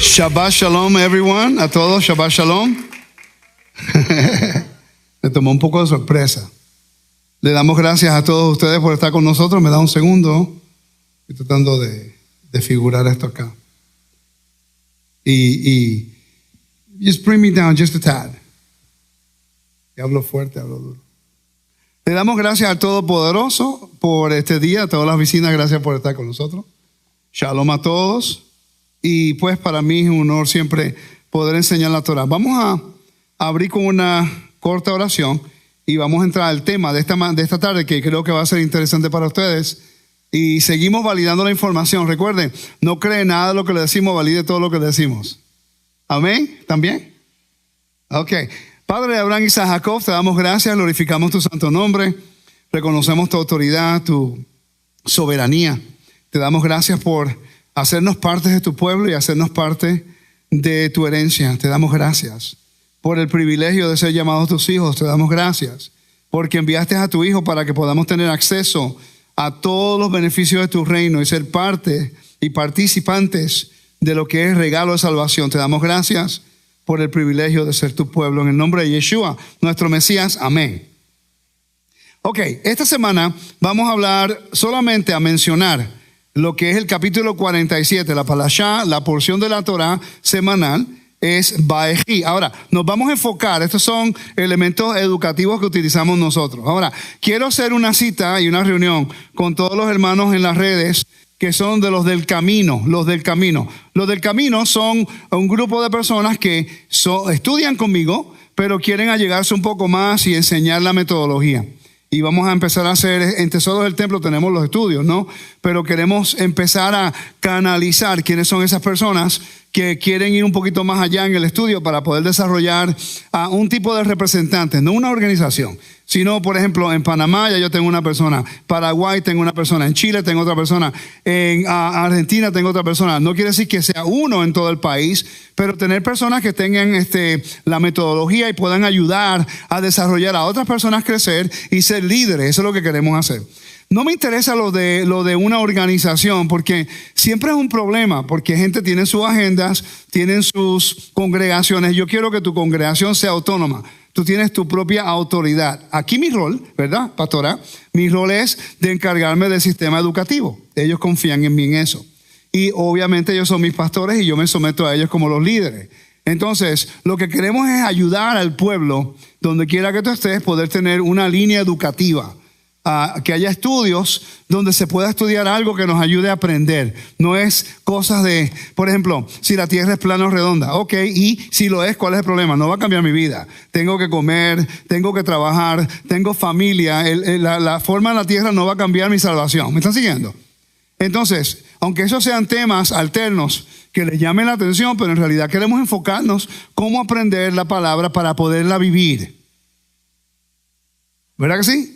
Shabbat Shalom, everyone. A todos, Shabbat Shalom. Me tomó un poco de sorpresa. Le damos gracias a todos ustedes por estar con nosotros. Me da un segundo. Estoy tratando de figurar esto acá. Y just bring me down just a tad. Y hablo fuerte, hablo duro. Le damos gracias al Todopoderoso por este día. A todas las vecinas, gracias por estar con nosotros. Shalom a todos. Y pues para mí es un honor siempre poder enseñar la Torah. Vamos a abrir con una corta oración y vamos a entrar al tema de esta tarde, que creo que va a ser interesante para ustedes. Y seguimos validando la información. Recuerden, no creen nada de lo que le decimos, valide todo lo que le decimos. Amén. ¿También? Ok. Padre de Abraham, Isaac, Jacob, te damos gracias, glorificamos tu santo nombre, reconocemos tu autoridad, tu soberanía. Te damos gracias por hacernos parte de tu pueblo y hacernos parte de tu herencia. Te damos gracias por el privilegio de ser llamados tus hijos. Te damos gracias porque enviaste a tu Hijo para que podamos tener acceso a todos los beneficios de tu reino y ser parte y participantes de lo que es regalo de salvación. Te damos gracias por el privilegio de ser tu pueblo. En el nombre de Yeshua, nuestro Mesías. Amén. Ok, esta semana vamos a hablar solamente a mencionar lo que es el capítulo 47, la Parashá, la porción de la Torah semanal es Vayehi. Ahora, nos vamos a enfocar, estos son elementos educativos que utilizamos nosotros. Ahora, quiero hacer una cita y una reunión con todos los hermanos en las redes que son de los del camino, los del camino. Los del camino son un grupo de personas que estudian conmigo, pero quieren allegarse un poco más y enseñar la metodología. Y vamos a empezar a hacer, en Tesoros del Templo tenemos los estudios, ¿no? Pero queremos empezar a canalizar quiénes son esas personas que quieren ir un poquito más allá en el estudio para poder desarrollar a un tipo de representantes, no una organización, sino, por ejemplo, en Panamá ya yo tengo una persona, Paraguay tengo una persona, en Chile tengo otra persona, en Argentina tengo otra persona. No quiere decir que sea uno en todo el país, pero tener personas que tengan la metodología y puedan ayudar a desarrollar a otras personas crecer y ser líderes. Eso es lo que queremos hacer. No me interesa lo de una organización, porque siempre es un problema, porque gente tiene sus agendas, tienen sus congregaciones. Yo quiero que tu congregación sea autónoma. Tú tienes tu propia autoridad. Aquí mi rol, ¿verdad, pastora? Mi rol es de encargarme del sistema educativo. Ellos confían en mí en eso. Y obviamente ellos son mis pastores y yo me someto a ellos como los líderes. Entonces, lo que queremos es ayudar al pueblo, donde quiera que tú estés, poder tener una línea educativa. Que haya estudios donde se pueda estudiar algo que nos ayude a aprender. No es cosas de, por ejemplo, si la tierra es plana o redonda. Ok, y si lo es, ¿cuál es el problema? No va a cambiar mi vida. Tengo que comer, tengo que trabajar, tengo familia. La forma de la tierra no va a cambiar mi salvación. ¿Me están siguiendo? Entonces, aunque esos sean temas alternos que les llamen la atención, pero en realidad queremos enfocarnos cómo aprender la palabra para poderla vivir. ¿Verdad que sí?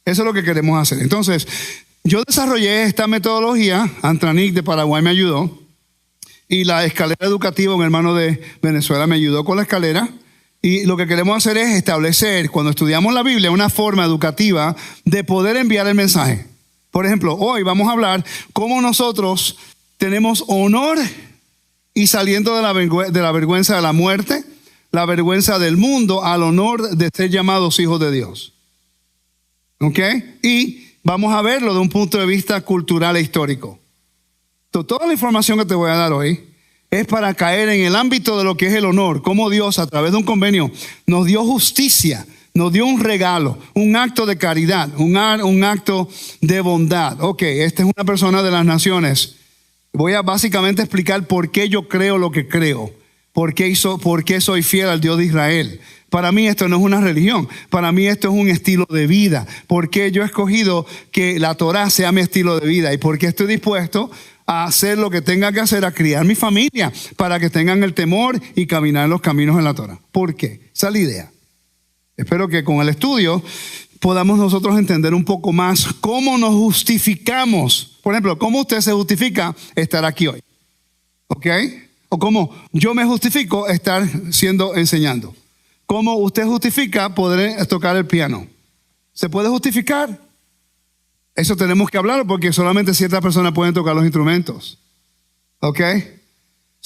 Eso es lo que queremos hacer. Entonces, yo desarrollé esta metodología, Antranik de Paraguay me ayudó, y la escalera educativa, un hermano de Venezuela me ayudó con la escalera, y lo que queremos hacer es establecer, cuando estudiamos la Biblia, una forma educativa de poder enviar el mensaje. Por ejemplo, hoy vamos a hablar cómo nosotros tenemos honor y saliendo de la vergüenza de la muerte, la vergüenza del mundo, al honor de ser llamados hijos de Dios. ¿Ok? Y vamos a verlo de un punto de vista cultural e histórico. Toda la información que te voy a dar hoy es para caer en el ámbito de lo que es el honor, cómo Dios a través de un convenio nos dio justicia, nos dio un regalo, un acto de caridad, un acto de bondad. Ok, esta es una persona de las naciones. Voy a básicamente explicar por qué yo creo lo que creo, por qué soy fiel al Dios de Israel. Para mí esto no es una religión, para mí esto es un estilo de vida. Porque yo he escogido que la Torah sea mi estilo de vida y porque estoy dispuesto a hacer lo que tenga que hacer, a criar mi familia para que tengan el temor y caminar en los caminos de la Torah. ¿Por qué? Esa es la idea. Espero que con el estudio podamos nosotros entender un poco más cómo nos justificamos. Por ejemplo, cómo usted se justifica estar aquí hoy. ¿Ok? O cómo yo me justifico estar enseñando. ¿Cómo usted justifica poder tocar el piano? ¿Se puede justificar? Eso tenemos que hablarlo porque solamente ciertas personas pueden tocar los instrumentos. ¿Ok?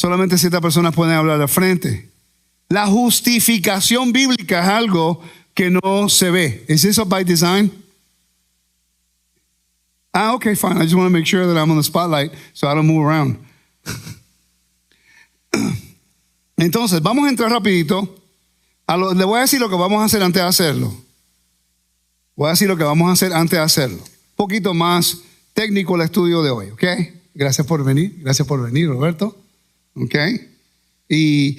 Solamente ciertas personas pueden hablar al frente. La justificación bíblica es algo que no se ve. ¿Es eso by design? Okay, fine. I just want to make sure that I'm on the spotlight so I don't move around. Entonces, vamos a entrar rapidito. Le voy a decir lo que vamos a hacer antes de hacerlo. Voy a decir lo que vamos a hacer antes de hacerlo. Un poquito más técnico el estudio de hoy, ¿ok? Gracias por venir, Roberto. ¿Ok? Y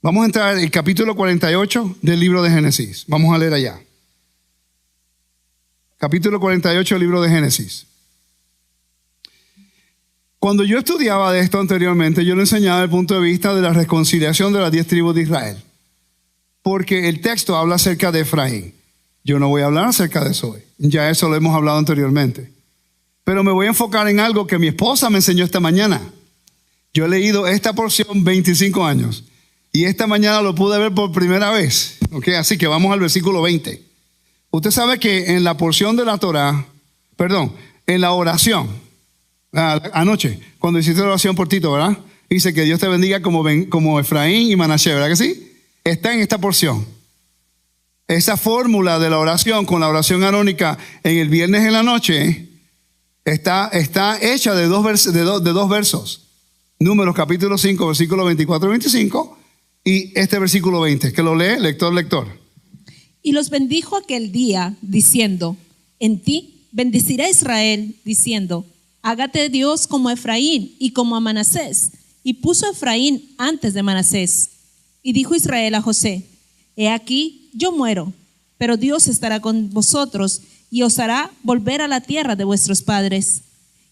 vamos a entrar al capítulo 48 del libro de Génesis. Vamos a leer allá. Capítulo 48 del libro de Génesis. Cuando yo estudiaba de esto anteriormente, yo lo enseñaba desde el punto de vista de la reconciliación de las 10 tribus de Israel. Porque el texto habla acerca de Efraín. Yo no voy a hablar acerca de eso hoy. Ya eso lo hemos hablado anteriormente. Pero me voy a enfocar en algo que mi esposa me enseñó esta mañana. Yo he leído esta porción 25 años. Y esta mañana lo pude ver por primera vez. ¿Ok? Así que vamos al versículo 20. Usted sabe que en la porción de la Torah, en la oración, anoche, cuando hiciste la oración por Tito, ¿verdad? Dice que Dios te bendiga como Efraín y Manasés, ¿verdad que sí? Está en esta porción. Esa fórmula de la oración con la oración arónica en el viernes en la noche está hecha de dos versos. Números capítulo 5, versículos 24 y 25 y este versículo 20. Que lo lee, lector. Y los bendijo aquel día diciendo: en ti bendecirá Israel, diciendo: hágate Dios como Efraín y como a Manasés. Y puso Efraín antes de Manasés. Y dijo Israel a José: he aquí, yo muero, pero Dios estará con vosotros y os hará volver a la tierra de vuestros padres.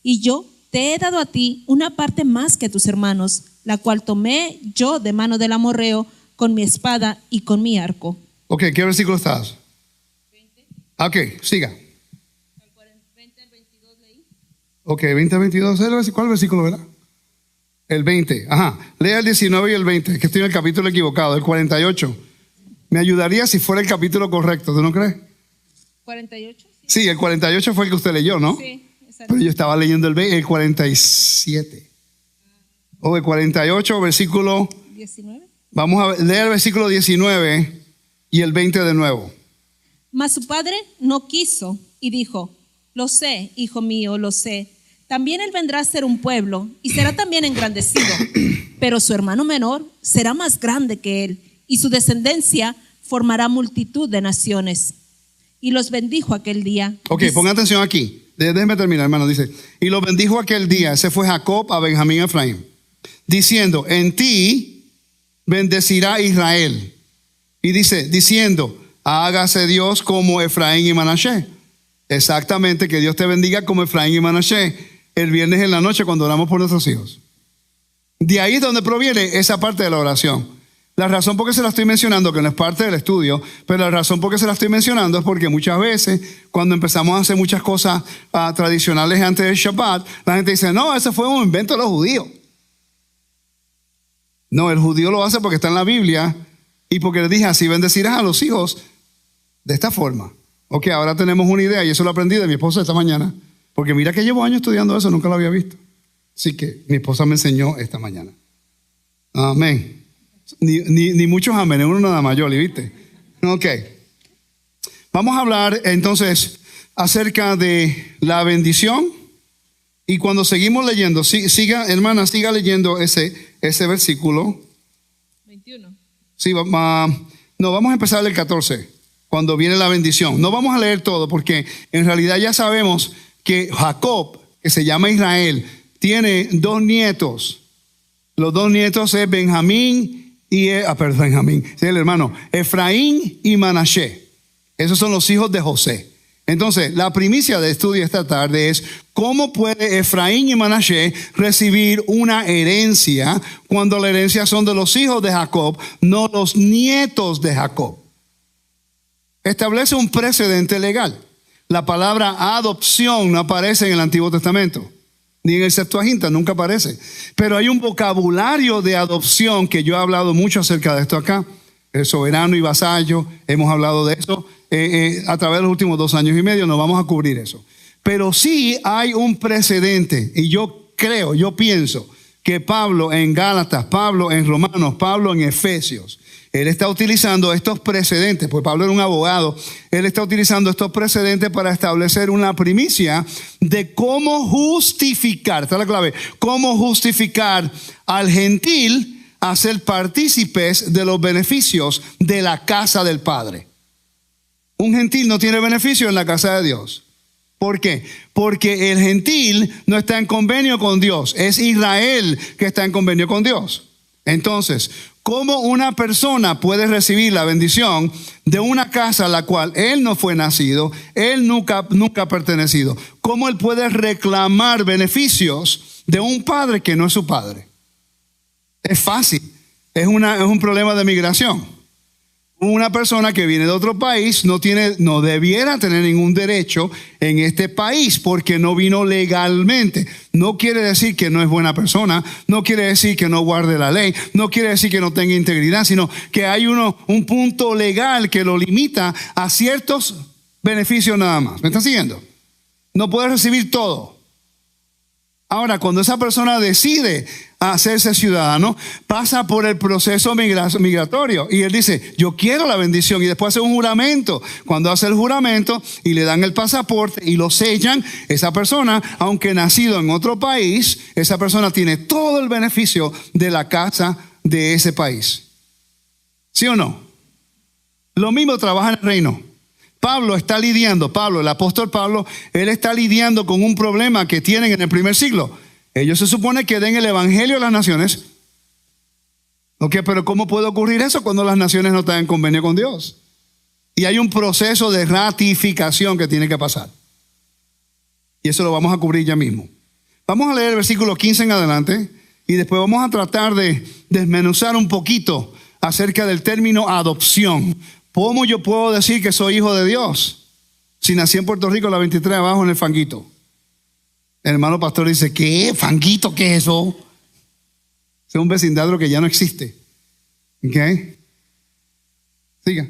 Y yo te he dado a ti una parte más que tus hermanos, la cual tomé yo de mano del amorreo con mi espada y con mi arco. Ok, ¿qué versículo estás? 20. Ok, siga. 20 al 22 leí. Ok, 20 al 22, ¿cuál versículo era? El 20, ajá. Lea el 19 y el 20, que estoy en el capítulo equivocado, el 48. Me ayudaría si fuera el capítulo correcto, ¿tú no crees? 48. Sí, el 48 fue el que usted leyó, ¿no? Sí, exacto. Pero yo estaba leyendo el 47. O el 48, versículo 19. Vamos a leer el versículo 19 y el 20 de nuevo. Mas su padre no quiso y dijo: lo sé, hijo mío, lo sé. También él vendrá a ser un pueblo y será también engrandecido. Pero su hermano menor será más grande que él y su descendencia formará multitud de naciones. Y los bendijo aquel día. Ok, pongan atención aquí. Déjenme terminar, hermano. Dice: y los bendijo aquel día. Ese fue Jacob a Benjamín y Efraín, diciendo: en ti bendecirá Israel. Y dice, diciendo: hágase Dios como Efraín y Manasés. Exactamente, que Dios te bendiga como Efraín y Manasés. El viernes en la noche cuando oramos por nuestros hijos. De ahí es donde proviene esa parte de la oración. La razón por qué se la estoy mencionando, que no es parte del estudio, pero la razón por qué se la estoy mencionando es porque muchas veces cuando empezamos a hacer muchas cosas tradicionales antes del Shabbat, la gente dice: no, ese fue un invento de los judíos. No, el judío lo hace porque está en la Biblia y porque le dije: así bendecirás a los hijos de esta forma. Ok, ahora tenemos una idea y eso lo aprendí de mi esposa esta mañana, porque mira que llevo años estudiando eso, nunca lo había visto. Así que mi esposa me enseñó esta mañana. Amén. Ni muchos amenes, uno nada más, Yoli, ¿viste? Ok. Vamos a hablar entonces acerca de la bendición. Y cuando seguimos leyendo, siga, hermana, siga leyendo ese versículo. 21. Sí, no, vamos a empezar el 14, cuando viene la bendición. No vamos a leer todo, porque en realidad ya sabemos que Jacob, que se llama Israel, tiene 2 nietos. Los 2 nietos es Benjamín y Benjamín, sí, el hermano, Efraín y Manasés. Esos son los hijos de José. Entonces, la primicia de estudio esta tarde es: ¿cómo puede Efraín y Manasés recibir una herencia cuando la herencia son de los hijos de Jacob, no los nietos de Jacob? Establece un precedente legal. La palabra adopción no aparece en el Antiguo Testamento, ni en el Septuaginta, nunca aparece. Pero hay un vocabulario de adopción que yo he hablado mucho acerca de esto acá. El soberano y vasallo, hemos hablado de eso a través de los últimos 2 años y medio, no vamos a cubrir eso. Pero sí hay un precedente, y yo pienso, que Pablo en Gálatas, Pablo en Romanos, Pablo en Efesios, él está utilizando estos precedentes, pues Pablo era un abogado, él está utilizando estos precedentes para establecer una primicia de cómo justificar, esta es la clave, cómo justificar al gentil a ser partícipes de los beneficios de la casa del Padre. Un gentil no tiene beneficio en la casa de Dios. ¿Por qué? Porque el gentil no está en convenio con Dios. Es Israel que está en convenio con Dios. Entonces, ¿cómo una persona puede recibir la bendición de una casa a la cual él no fue nacido, él nunca ha pertenecido? ¿Cómo él puede reclamar beneficios de un padre que no es su padre? Es fácil. Es un problema de migración. Una persona que viene de otro país no debiera tener ningún derecho en este país porque no vino legalmente. No quiere decir que no es buena persona, no quiere decir que no guarde la ley, no quiere decir que no tenga integridad, sino que hay un punto legal que lo limita a ciertos beneficios nada más. ¿Me están siguiendo? No puede recibir todo. Ahora, cuando esa persona decide hacerse ciudadano, pasa por el proceso migratorio y él dice, yo quiero la bendición, y después hace un juramento. Cuando hace el juramento y le dan el pasaporte y lo sellan, esa persona, aunque nacido en otro país, esa persona tiene todo el beneficio de la casa de ese país. ¿Sí o no? Lo mismo trabaja en el reino. Pablo, el apóstol Pablo, él está lidiando con un problema que tienen en el primer siglo. Ellos se supone que den el evangelio a las naciones. Ok, pero ¿cómo puede ocurrir eso cuando las naciones no están en convenio con Dios? Y hay un proceso de ratificación que tiene que pasar. Y eso lo vamos a cubrir ya mismo. Vamos a leer el versículo 15 en adelante y después vamos a tratar de desmenuzar un poquito acerca del término adopción. ¿Cómo yo puedo decir que soy hijo de Dios si nací en Puerto Rico, la 23 abajo en el fanguito? El hermano pastor dice, ¿qué? ¿Fanguito? ¿Qué es eso? Es un vecindario que ya no existe. ¿Ok? Siga.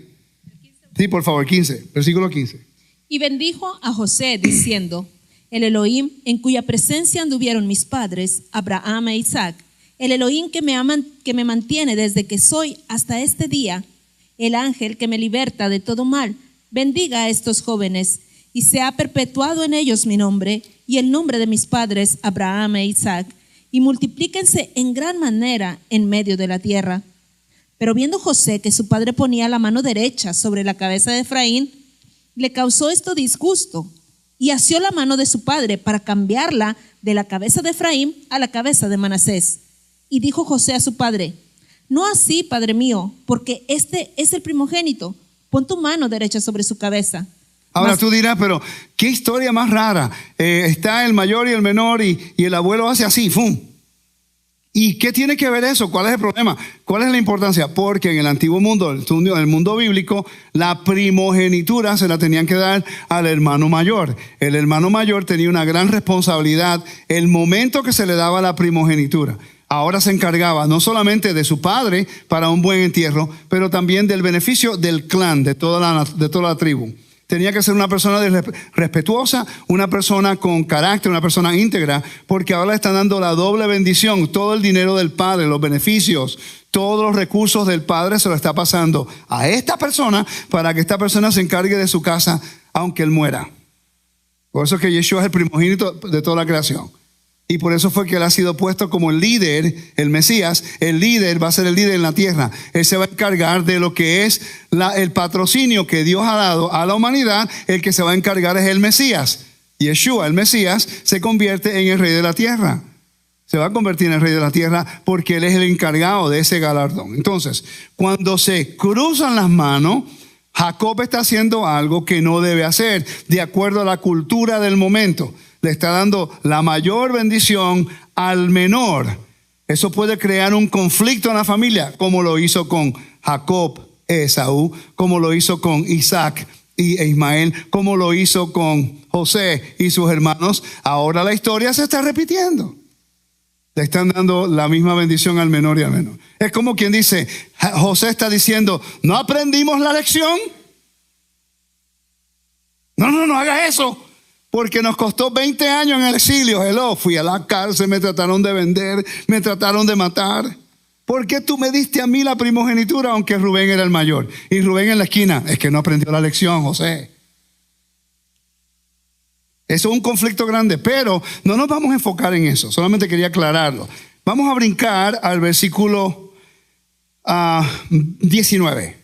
Sí, por favor, 15, versículo 15. Y bendijo a José diciendo, el Elohim en cuya presencia anduvieron mis padres, Abraham e Isaac, el Elohim que me mantiene desde que soy hasta este día, el ángel que me liberta de todo mal, bendiga a estos jóvenes, y se ha perpetuado en ellos mi nombre y el nombre de mis padres Abraham e Isaac, y multiplíquense en gran manera en medio de la tierra. Pero viendo José que su padre ponía la mano derecha sobre la cabeza de Efraín, le causó esto disgusto, y asió la mano de su padre para cambiarla de la cabeza de Efraín a la cabeza de Manasés. Y dijo José a su padre, no así, padre mío, porque este es el primogénito, pon tu mano derecha sobre su cabeza. Ahora tú dirás, pero qué historia más rara. Está el mayor y el menor y el abuelo hace así, ¡fum! ¿Y qué tiene que ver eso? ¿Cuál es el problema? ¿Cuál es la importancia? Porque en el antiguo mundo, en el mundo bíblico, la primogenitura se la tenían que dar al hermano mayor. El hermano mayor tenía una gran responsabilidad el momento que se le daba la primogenitura. Ahora se encargaba no solamente de su padre para un buen entierro, pero también del beneficio del clan, de toda la tribu. Tenía que ser una persona respetuosa, una persona con carácter, una persona íntegra, porque ahora le están dando la doble bendición. Todo el dinero del padre, los beneficios, todos los recursos del padre se lo está pasando a esta persona para que esta persona se encargue de su casa aunque él muera. Por eso es que Yeshua es el primogénito de toda la creación. Y por eso fue que él ha sido puesto como el líder, el Mesías. El líder va a ser el líder en la tierra. Él se va a encargar de lo que es el patrocinio que Dios ha dado a la humanidad. El que se va a encargar es el Mesías. Yeshua, el Mesías, se convierte en el rey de la tierra. Se va a convertir en el rey de la tierra porque él es el encargado de ese galardón. Entonces, cuando se cruzan las manos, Jacob está haciendo algo que no debe hacer de acuerdo a la cultura del momento. Le está dando la mayor bendición al menor. Eso puede crear un conflicto en la familia, como lo hizo con Jacob e Esaú, como lo hizo con Isaac e Ismael, como lo hizo con José y sus hermanos. Ahora la historia se está repitiendo. Le están dando la misma bendición al menor y al menor. Es como quien dice, José está diciendo, ¿no aprendimos la lección? No haga eso. Porque nos costó 20 años en el exilio. Hello, fui a la cárcel, me trataron de vender, me trataron de matar. ¿Por qué tú me diste a mí la primogenitura aunque Rubén era el mayor? Y Rubén en la esquina, es que no aprendió la lección, José. Eso es un conflicto grande, pero no nos vamos a enfocar en eso. Solamente quería aclararlo. Vamos a brincar al versículo 19.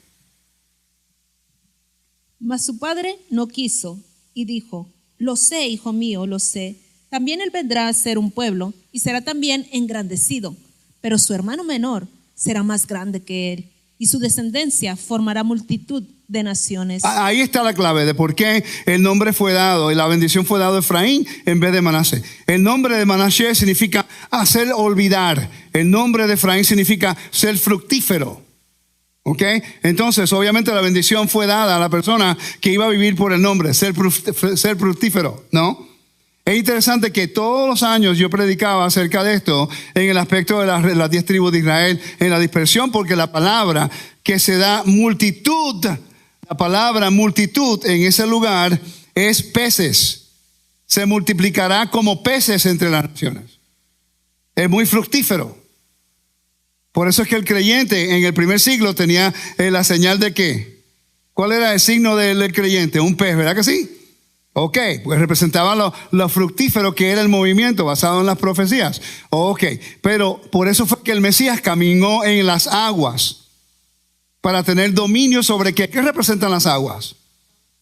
Mas su padre no quiso y dijo: lo sé, hijo mío, lo sé. También él vendrá a ser un pueblo y será también engrandecido. Pero su hermano menor será más grande que él, y su descendencia formará multitud de naciones. Ahí está la clave de por qué el nombre fue dado y la bendición fue dado a Efraín en vez de Manasés. El nombre de Manasés significa hacer olvidar. El nombre de Efraín significa ser fructífero. ¿Ok? Entonces, obviamente la bendición fue dada a la persona que iba a vivir por el nombre, ser fructífero, ¿no? Es interesante que todos los años yo predicaba acerca de esto en el aspecto de las 10 tribus de Israel, en la dispersión, porque la palabra que se da multitud, la palabra multitud en ese lugar es peces. Se multiplicará como peces entre las naciones. Es muy fructífero. Por eso es que el creyente en el primer siglo tenía la señal de ¿qué? ¿Cuál era el signo del creyente? Un pez, ¿verdad que sí? Ok, pues representaba lo fructífero que era el movimiento basado en las profecías. Ok, pero por eso fue que el Mesías caminó en las aguas para tener dominio sobre ¿qué representan las aguas?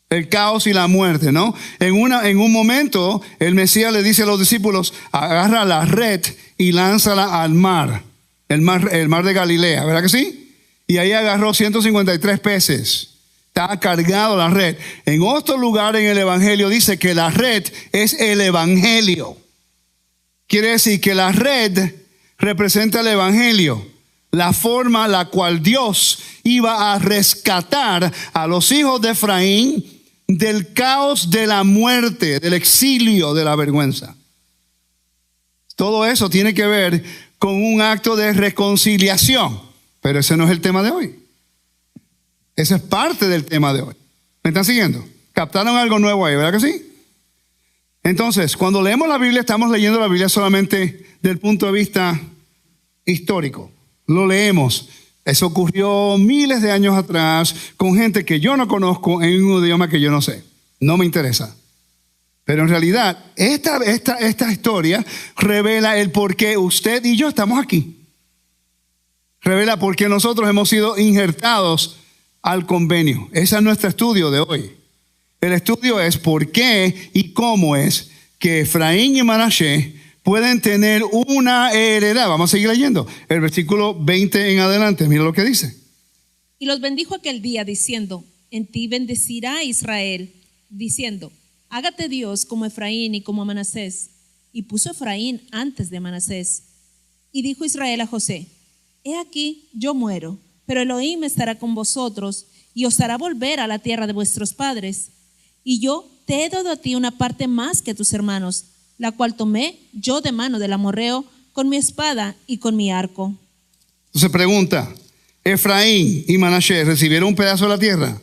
El caos y la muerte, ¿no? En un momento el Mesías le dice a los discípulos: agarra la red y lánzala al mar, el mar de Galilea, ¿verdad que sí? Y ahí agarró 153 peces. Está cargado la red. En otro lugar en el Evangelio dice que la red es el Evangelio. Quiere decir que la red representa el Evangelio, la forma la cual Dios iba a rescatar a los hijos de Efraín del caos de la muerte, del exilio, de la vergüenza. Todo eso tiene que ver con un acto de reconciliación, pero ese no es el tema de hoy. Ese es parte del tema de hoy. ¿Me están siguiendo? ¿Captaron algo nuevo ahí, verdad que sí? Entonces, cuando leemos la Biblia, estamos leyendo la Biblia solamente del punto de vista histórico. Lo leemos. Eso ocurrió miles de años atrás con gente que yo no conozco en un idioma que yo no sé. No me interesa. Pero en realidad, esta historia revela el por qué usted y yo estamos aquí. Revela por qué nosotros hemos sido injertados al convenio. Ese es nuestro estudio de hoy. El estudio es por qué y cómo es que Efraín y Manasés pueden tener una heredad. Vamos a seguir leyendo. El versículo 20 en adelante, mira lo que dice. Y los bendijo aquel día diciendo: en ti bendecirá Israel, diciendo: hágate Dios como Efraín y como Manasés. Y puso Efraín antes de Manasés. Y dijo Israel a José: he aquí, yo muero, pero Elohim estará con vosotros y os hará volver a la tierra de vuestros padres. Y yo te he dado a ti una parte más que tus hermanos, la cual tomé yo de mano del amorreo con mi espada y con mi arco. Entonces pregunta: ¿Efraín y Manasés recibieron un pedazo de la tierra?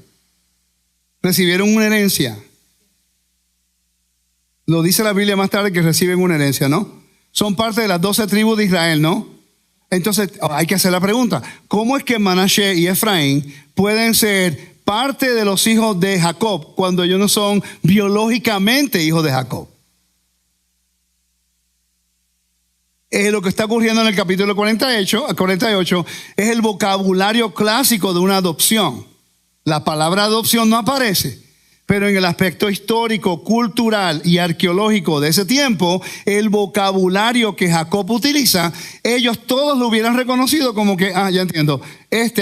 ¿Recibieron una herencia? Lo dice la Biblia más tarde que reciben una herencia, ¿no? Son parte de las 12 tribus de Israel, ¿no? Entonces hay que hacer la pregunta: ¿cómo es que Manasés y Efraín pueden ser parte de los hijos de Jacob cuando ellos no son biológicamente hijos de Jacob? Lo que está ocurriendo en el capítulo 48 es el vocabulario clásico de una adopción. La palabra adopción no aparece, pero en el aspecto histórico, cultural y arqueológico de ese tiempo, el vocabulario que Jacob utiliza, ellos todos lo hubieran reconocido como que, ya entiendo,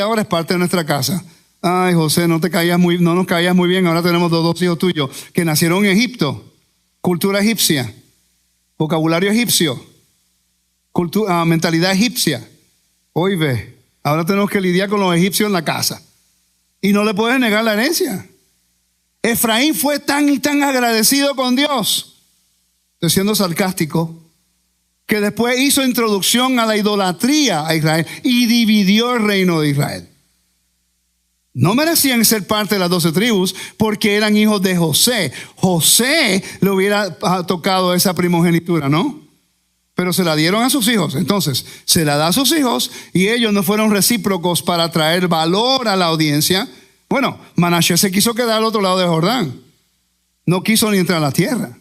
ahora es parte de nuestra casa. Ay, José, no nos caías muy bien, ahora tenemos dos hijos tuyos que nacieron en Egipto, cultura egipcia, vocabulario egipcio, mentalidad egipcia. Hoy ve, ahora tenemos que lidiar con los egipcios en la casa y no le puedes negar la herencia. Efraín fue tan y tan agradecido con Dios, estoy siendo sarcástico, que después hizo introducción a la idolatría a Israel y dividió el reino de Israel. No merecían ser parte de las 12 tribus porque eran hijos de José. José le hubiera tocado esa primogenitura, ¿no? Pero se la dieron a sus hijos. Entonces, se la da a sus hijos y ellos no fueron recíprocos para traer valor a la audiencia. Bueno, Manasés se quiso quedar al otro lado de Jordán. No quiso ni entrar a la tierra.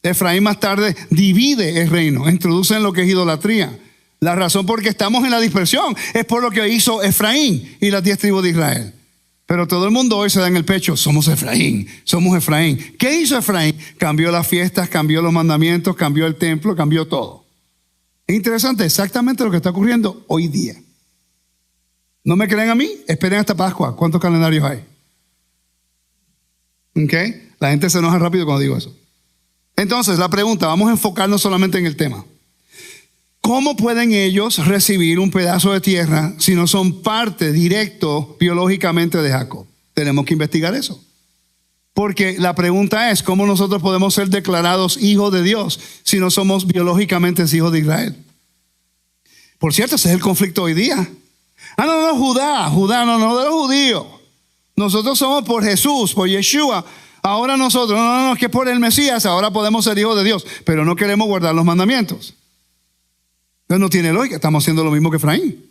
Efraín más tarde divide el reino, introduce en lo que es idolatría. La razón por que estamos en la dispersión es por lo que hizo Efraín y las 10 tribus de Israel. Pero todo el mundo hoy se da en el pecho, somos Efraín, somos Efraín. ¿Qué hizo Efraín? Cambió las fiestas, cambió los mandamientos, cambió el templo, cambió todo. Es interesante, exactamente lo que está ocurriendo hoy día. ¿No me creen a mí? Esperen hasta Pascua. ¿Cuántos calendarios hay? ¿Ok? La gente se enoja rápido cuando digo eso. Entonces, la pregunta, vamos a enfocarnos solamente en el tema. ¿Cómo pueden ellos recibir un pedazo de tierra si no son parte directo biológicamente de Jacob? Tenemos que investigar eso. Porque la pregunta es, ¿cómo nosotros podemos ser declarados hijos de Dios si no somos biológicamente hijos de Israel? Por cierto, ese es el conflicto hoy día. No, Judá, no de los judíos. Nosotros somos por Jesús, por Yeshua. Ahora nosotros, no, es que por el Mesías ahora podemos ser hijos de Dios, pero no queremos guardar los mandamientos. Entonces no tiene lógica, estamos haciendo lo mismo que Efraín.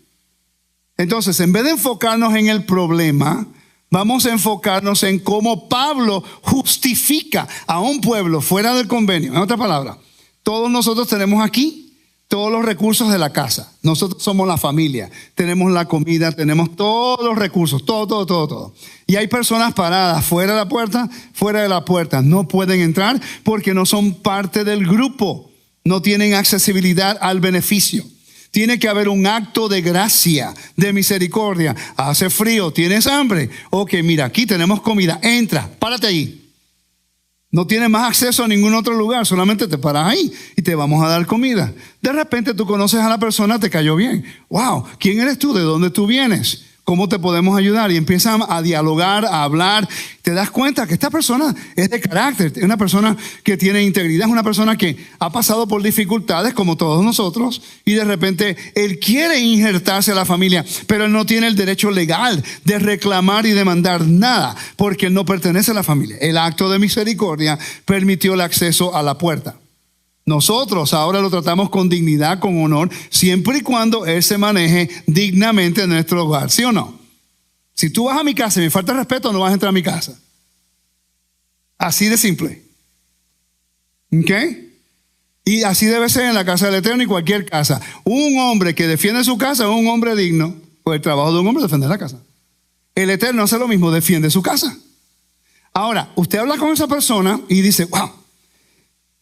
Entonces, en vez de enfocarnos en el problema, vamos a enfocarnos en cómo Pablo justifica a un pueblo fuera del convenio. En otra palabra, todos nosotros tenemos aquí todos los recursos de la casa. Nosotros somos la familia, tenemos la comida, tenemos todos los recursos, todo. Y hay personas paradas fuera de la puerta, no pueden entrar porque no son parte del grupo, no tienen accesibilidad al beneficio. Tiene que haber un acto de gracia, de misericordia. Hace frío, ¿tienes hambre? Ok, mira, aquí tenemos comida, entra, párate allí. No tienes más acceso a ningún otro lugar, solamente te paras ahí y te vamos a dar comida. De repente tú conoces a la persona, te cayó bien. Wow, ¿quién eres tú? ¿De dónde tú vienes? ¿Cómo te podemos ayudar? Y empiezan a dialogar, a hablar. Te das cuenta que esta persona es de carácter, es una persona que tiene integridad, es una persona que ha pasado por dificultades como todos nosotros y de repente él quiere injertarse a la familia, pero él no tiene el derecho legal de reclamar y demandar nada porque él no pertenece a la familia. El acto de misericordia permitió el acceso a la puerta. Nosotros ahora lo tratamos con dignidad, con honor, siempre y cuando él se maneje dignamente en nuestro hogar, ¿sí o no? Si tú vas a mi casa y me falta respeto, no vas a entrar a mi casa. Así de simple. ¿Ok? Y así debe ser en la casa del Eterno y cualquier casa. Un hombre que defiende su casa es un hombre digno, pues el trabajo de un hombre es defender la casa. El Eterno hace lo mismo, defiende su casa. Ahora, usted habla con esa persona y dice, wow,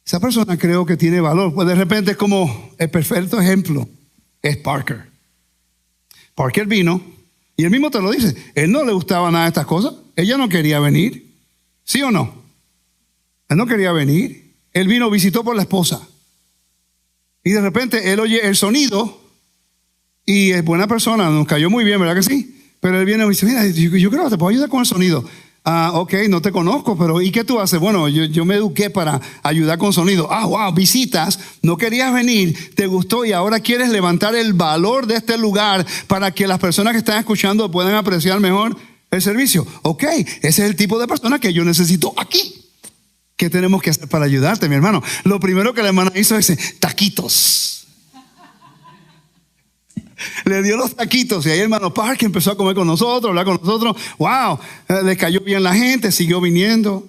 esa persona creo que tiene valor. Pues de repente es como el perfecto ejemplo es Parker. Parker vino y él mismo te lo dice. Él no le gustaba nada de estas cosas. Ella no quería venir. ¿Sí o no? Él no quería venir. Él vino, visitó por la esposa. Y de repente él oye el sonido y es buena persona. Nos cayó muy bien, ¿verdad que sí? Pero él viene y dice, mira, yo creo que te puedo ayudar con el sonido. Ok, no te conozco, pero ¿y qué tú haces? Bueno, yo me eduqué para ayudar con sonido. Wow, visitas, no querías venir, te gustó y ahora quieres levantar el valor de este lugar para que las personas que están escuchando puedan apreciar mejor el servicio. Ok, ese es el tipo de persona que yo necesito aquí. ¿Qué tenemos que hacer para ayudarte, mi hermano? Lo primero que la hermana hizo es taquitos. Le dio los taquitos y ahí el hermano Parker empezó a comer con nosotros, hablar con nosotros. Wow, le cayó bien la gente, siguió viniendo.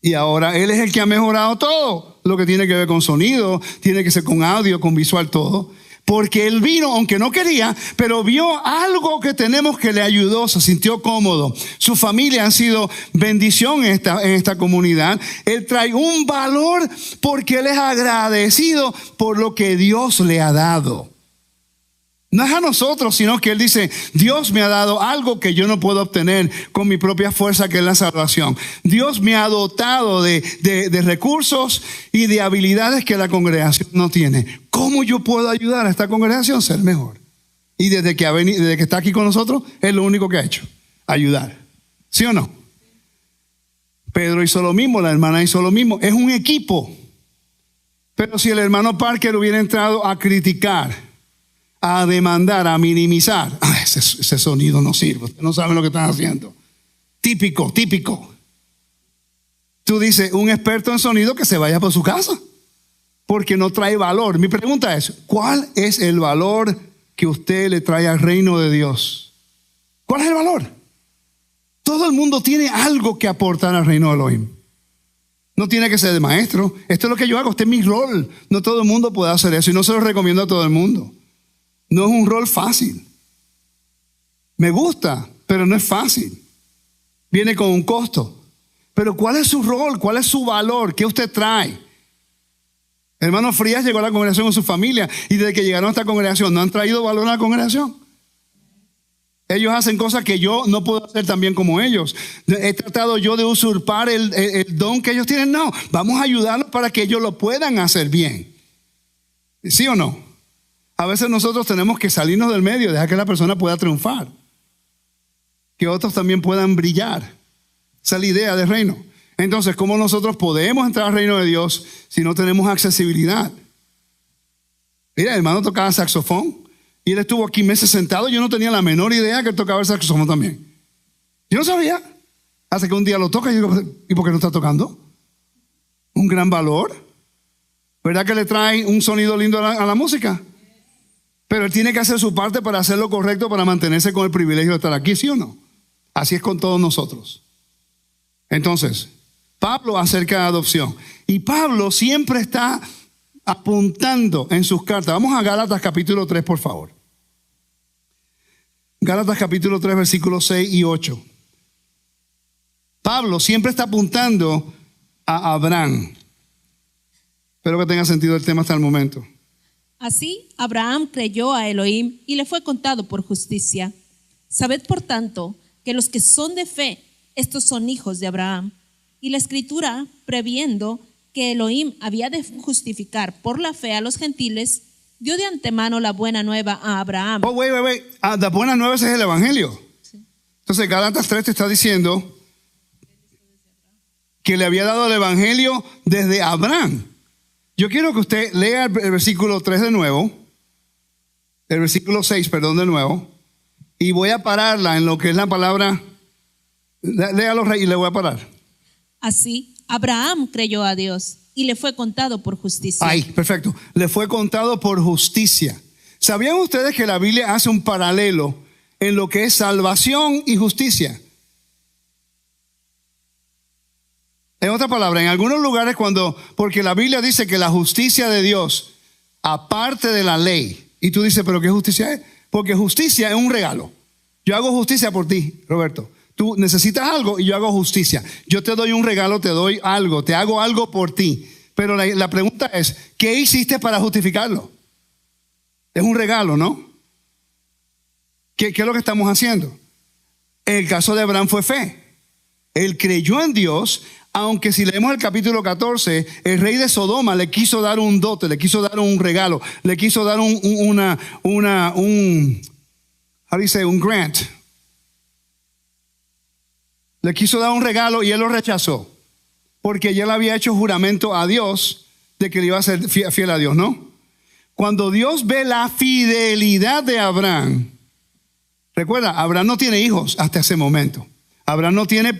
Y ahora él es el que ha mejorado todo. Lo que tiene que ver con sonido, tiene que ser con audio, con visual, todo. Porque él vino, aunque no quería, pero vio algo que tenemos que le ayudó, se sintió cómodo. Su familia ha sido bendición en esta comunidad. Él trae un valor porque él es agradecido por lo que Dios le ha dado. No es a nosotros, sino que él dice, Dios me ha dado algo que yo no puedo obtener con mi propia fuerza, que es la salvación. Dios me ha dotado de recursos y de habilidades que la congregación no tiene. ¿Cómo yo puedo ayudar a esta congregación a ser mejor? Y desde que está aquí con nosotros, es lo único que ha hecho, ayudar. ¿Sí o no? Pedro hizo lo mismo, la hermana hizo lo mismo. Es un equipo. Pero si el hermano Parker hubiera entrado a criticar, a demandar, a minimizar, ese sonido no sirve, ustedes no saben lo que están haciendo. Típico. Tú dices, un experto en sonido que se vaya por su casa, porque no trae valor. Mi pregunta es, ¿cuál es el valor que usted le trae al reino de Dios? ¿Cuál es el valor? Todo el mundo tiene algo que aportar al reino de Elohim. No tiene que ser de maestro. Esto es lo que yo hago, este es mi rol. No todo el mundo puede hacer eso y no se lo recomiendo a todo el mundo. No es un rol fácil. Me gusta, pero no es fácil. Viene con un costo. Pero ¿cuál es su rol? ¿Cuál es su valor? ¿Qué usted trae? Hermano Frías llegó a la congregación con su familia y desde que llegaron a esta congregación no han traído valor a la congregación. Ellos hacen cosas que yo no puedo hacer tan bien como ellos. He tratado yo de usurpar el don que ellos tienen. No, vamos a ayudarlos para que ellos lo puedan hacer bien. ¿Sí o no? A veces nosotros tenemos que salirnos del medio, dejar que la persona pueda triunfar, que otros también puedan brillar. Esa es la idea del reino. Entonces, ¿cómo nosotros podemos entrar al reino de Dios si no tenemos accesibilidad? Mira, el hermano tocaba saxofón y él estuvo aquí meses sentado. Yo no tenía la menor idea que él tocaba el saxofón también. Yo no sabía. Hasta que un día lo toca y digo, ¿y por qué no está tocando? Un gran valor. ¿Verdad que le trae un sonido lindo a la música? Pero él tiene que hacer su parte para hacer lo correcto, para mantenerse con el privilegio de estar aquí, ¿sí o no? Así es con todos nosotros. Entonces, Pablo acerca de adopción. Y Pablo siempre está apuntando en sus cartas. Vamos a Gálatas capítulo 3, por favor. Gálatas capítulo 3, versículos 6 y 8. Pablo siempre está apuntando a Abraham. Espero que tenga sentido el tema hasta el momento. Así, Abraham creyó a Elohim y le fue contado por justicia. Sabed, por tanto, que los que son de fe, estos son hijos de Abraham. Y la Escritura, previendo que Elohim había de justificar por la fe a los gentiles, dio de antemano la buena nueva a Abraham. Oh, wait. La buena nueva es el Evangelio. Sí. Entonces, Gálatas 3 te está diciendo que le había dado el Evangelio desde Abraham. Yo quiero que usted lea el versículo 3 de nuevo, el versículo 6, perdón, de nuevo, y voy a pararla en lo que es la palabra, léalo y le voy a parar. Así, Abraham creyó a Dios y le fue contado por justicia. Ay, perfecto, le fue contado por justicia. ¿Sabían ustedes que la Biblia hace un paralelo en lo que es salvación y justicia? En otra palabra, en algunos lugares porque la Biblia dice que la justicia de Dios, aparte de la ley, y tú dices, ¿pero qué justicia es? Porque justicia es un regalo. Yo hago justicia por ti, Roberto. Tú necesitas algo y yo hago justicia. Yo te doy un regalo, te doy algo, te hago algo por ti. Pero la pregunta es, ¿qué hiciste para justificarlo? Es un regalo, ¿no? ¿Qué es lo que estamos haciendo? En el caso de Abraham fue fe. Él creyó en Dios. Aunque si leemos el capítulo 14, el rey de Sodoma le quiso dar un dote, le quiso dar un regalo, le quiso dar un grant. Le quiso dar un regalo y él lo rechazó. Porque ya le había hecho juramento a Dios de que le iba a ser fiel a Dios, ¿no? Cuando Dios ve la fidelidad de Abraham, recuerda, Abraham no tiene hijos hasta ese momento. Abraham no tiene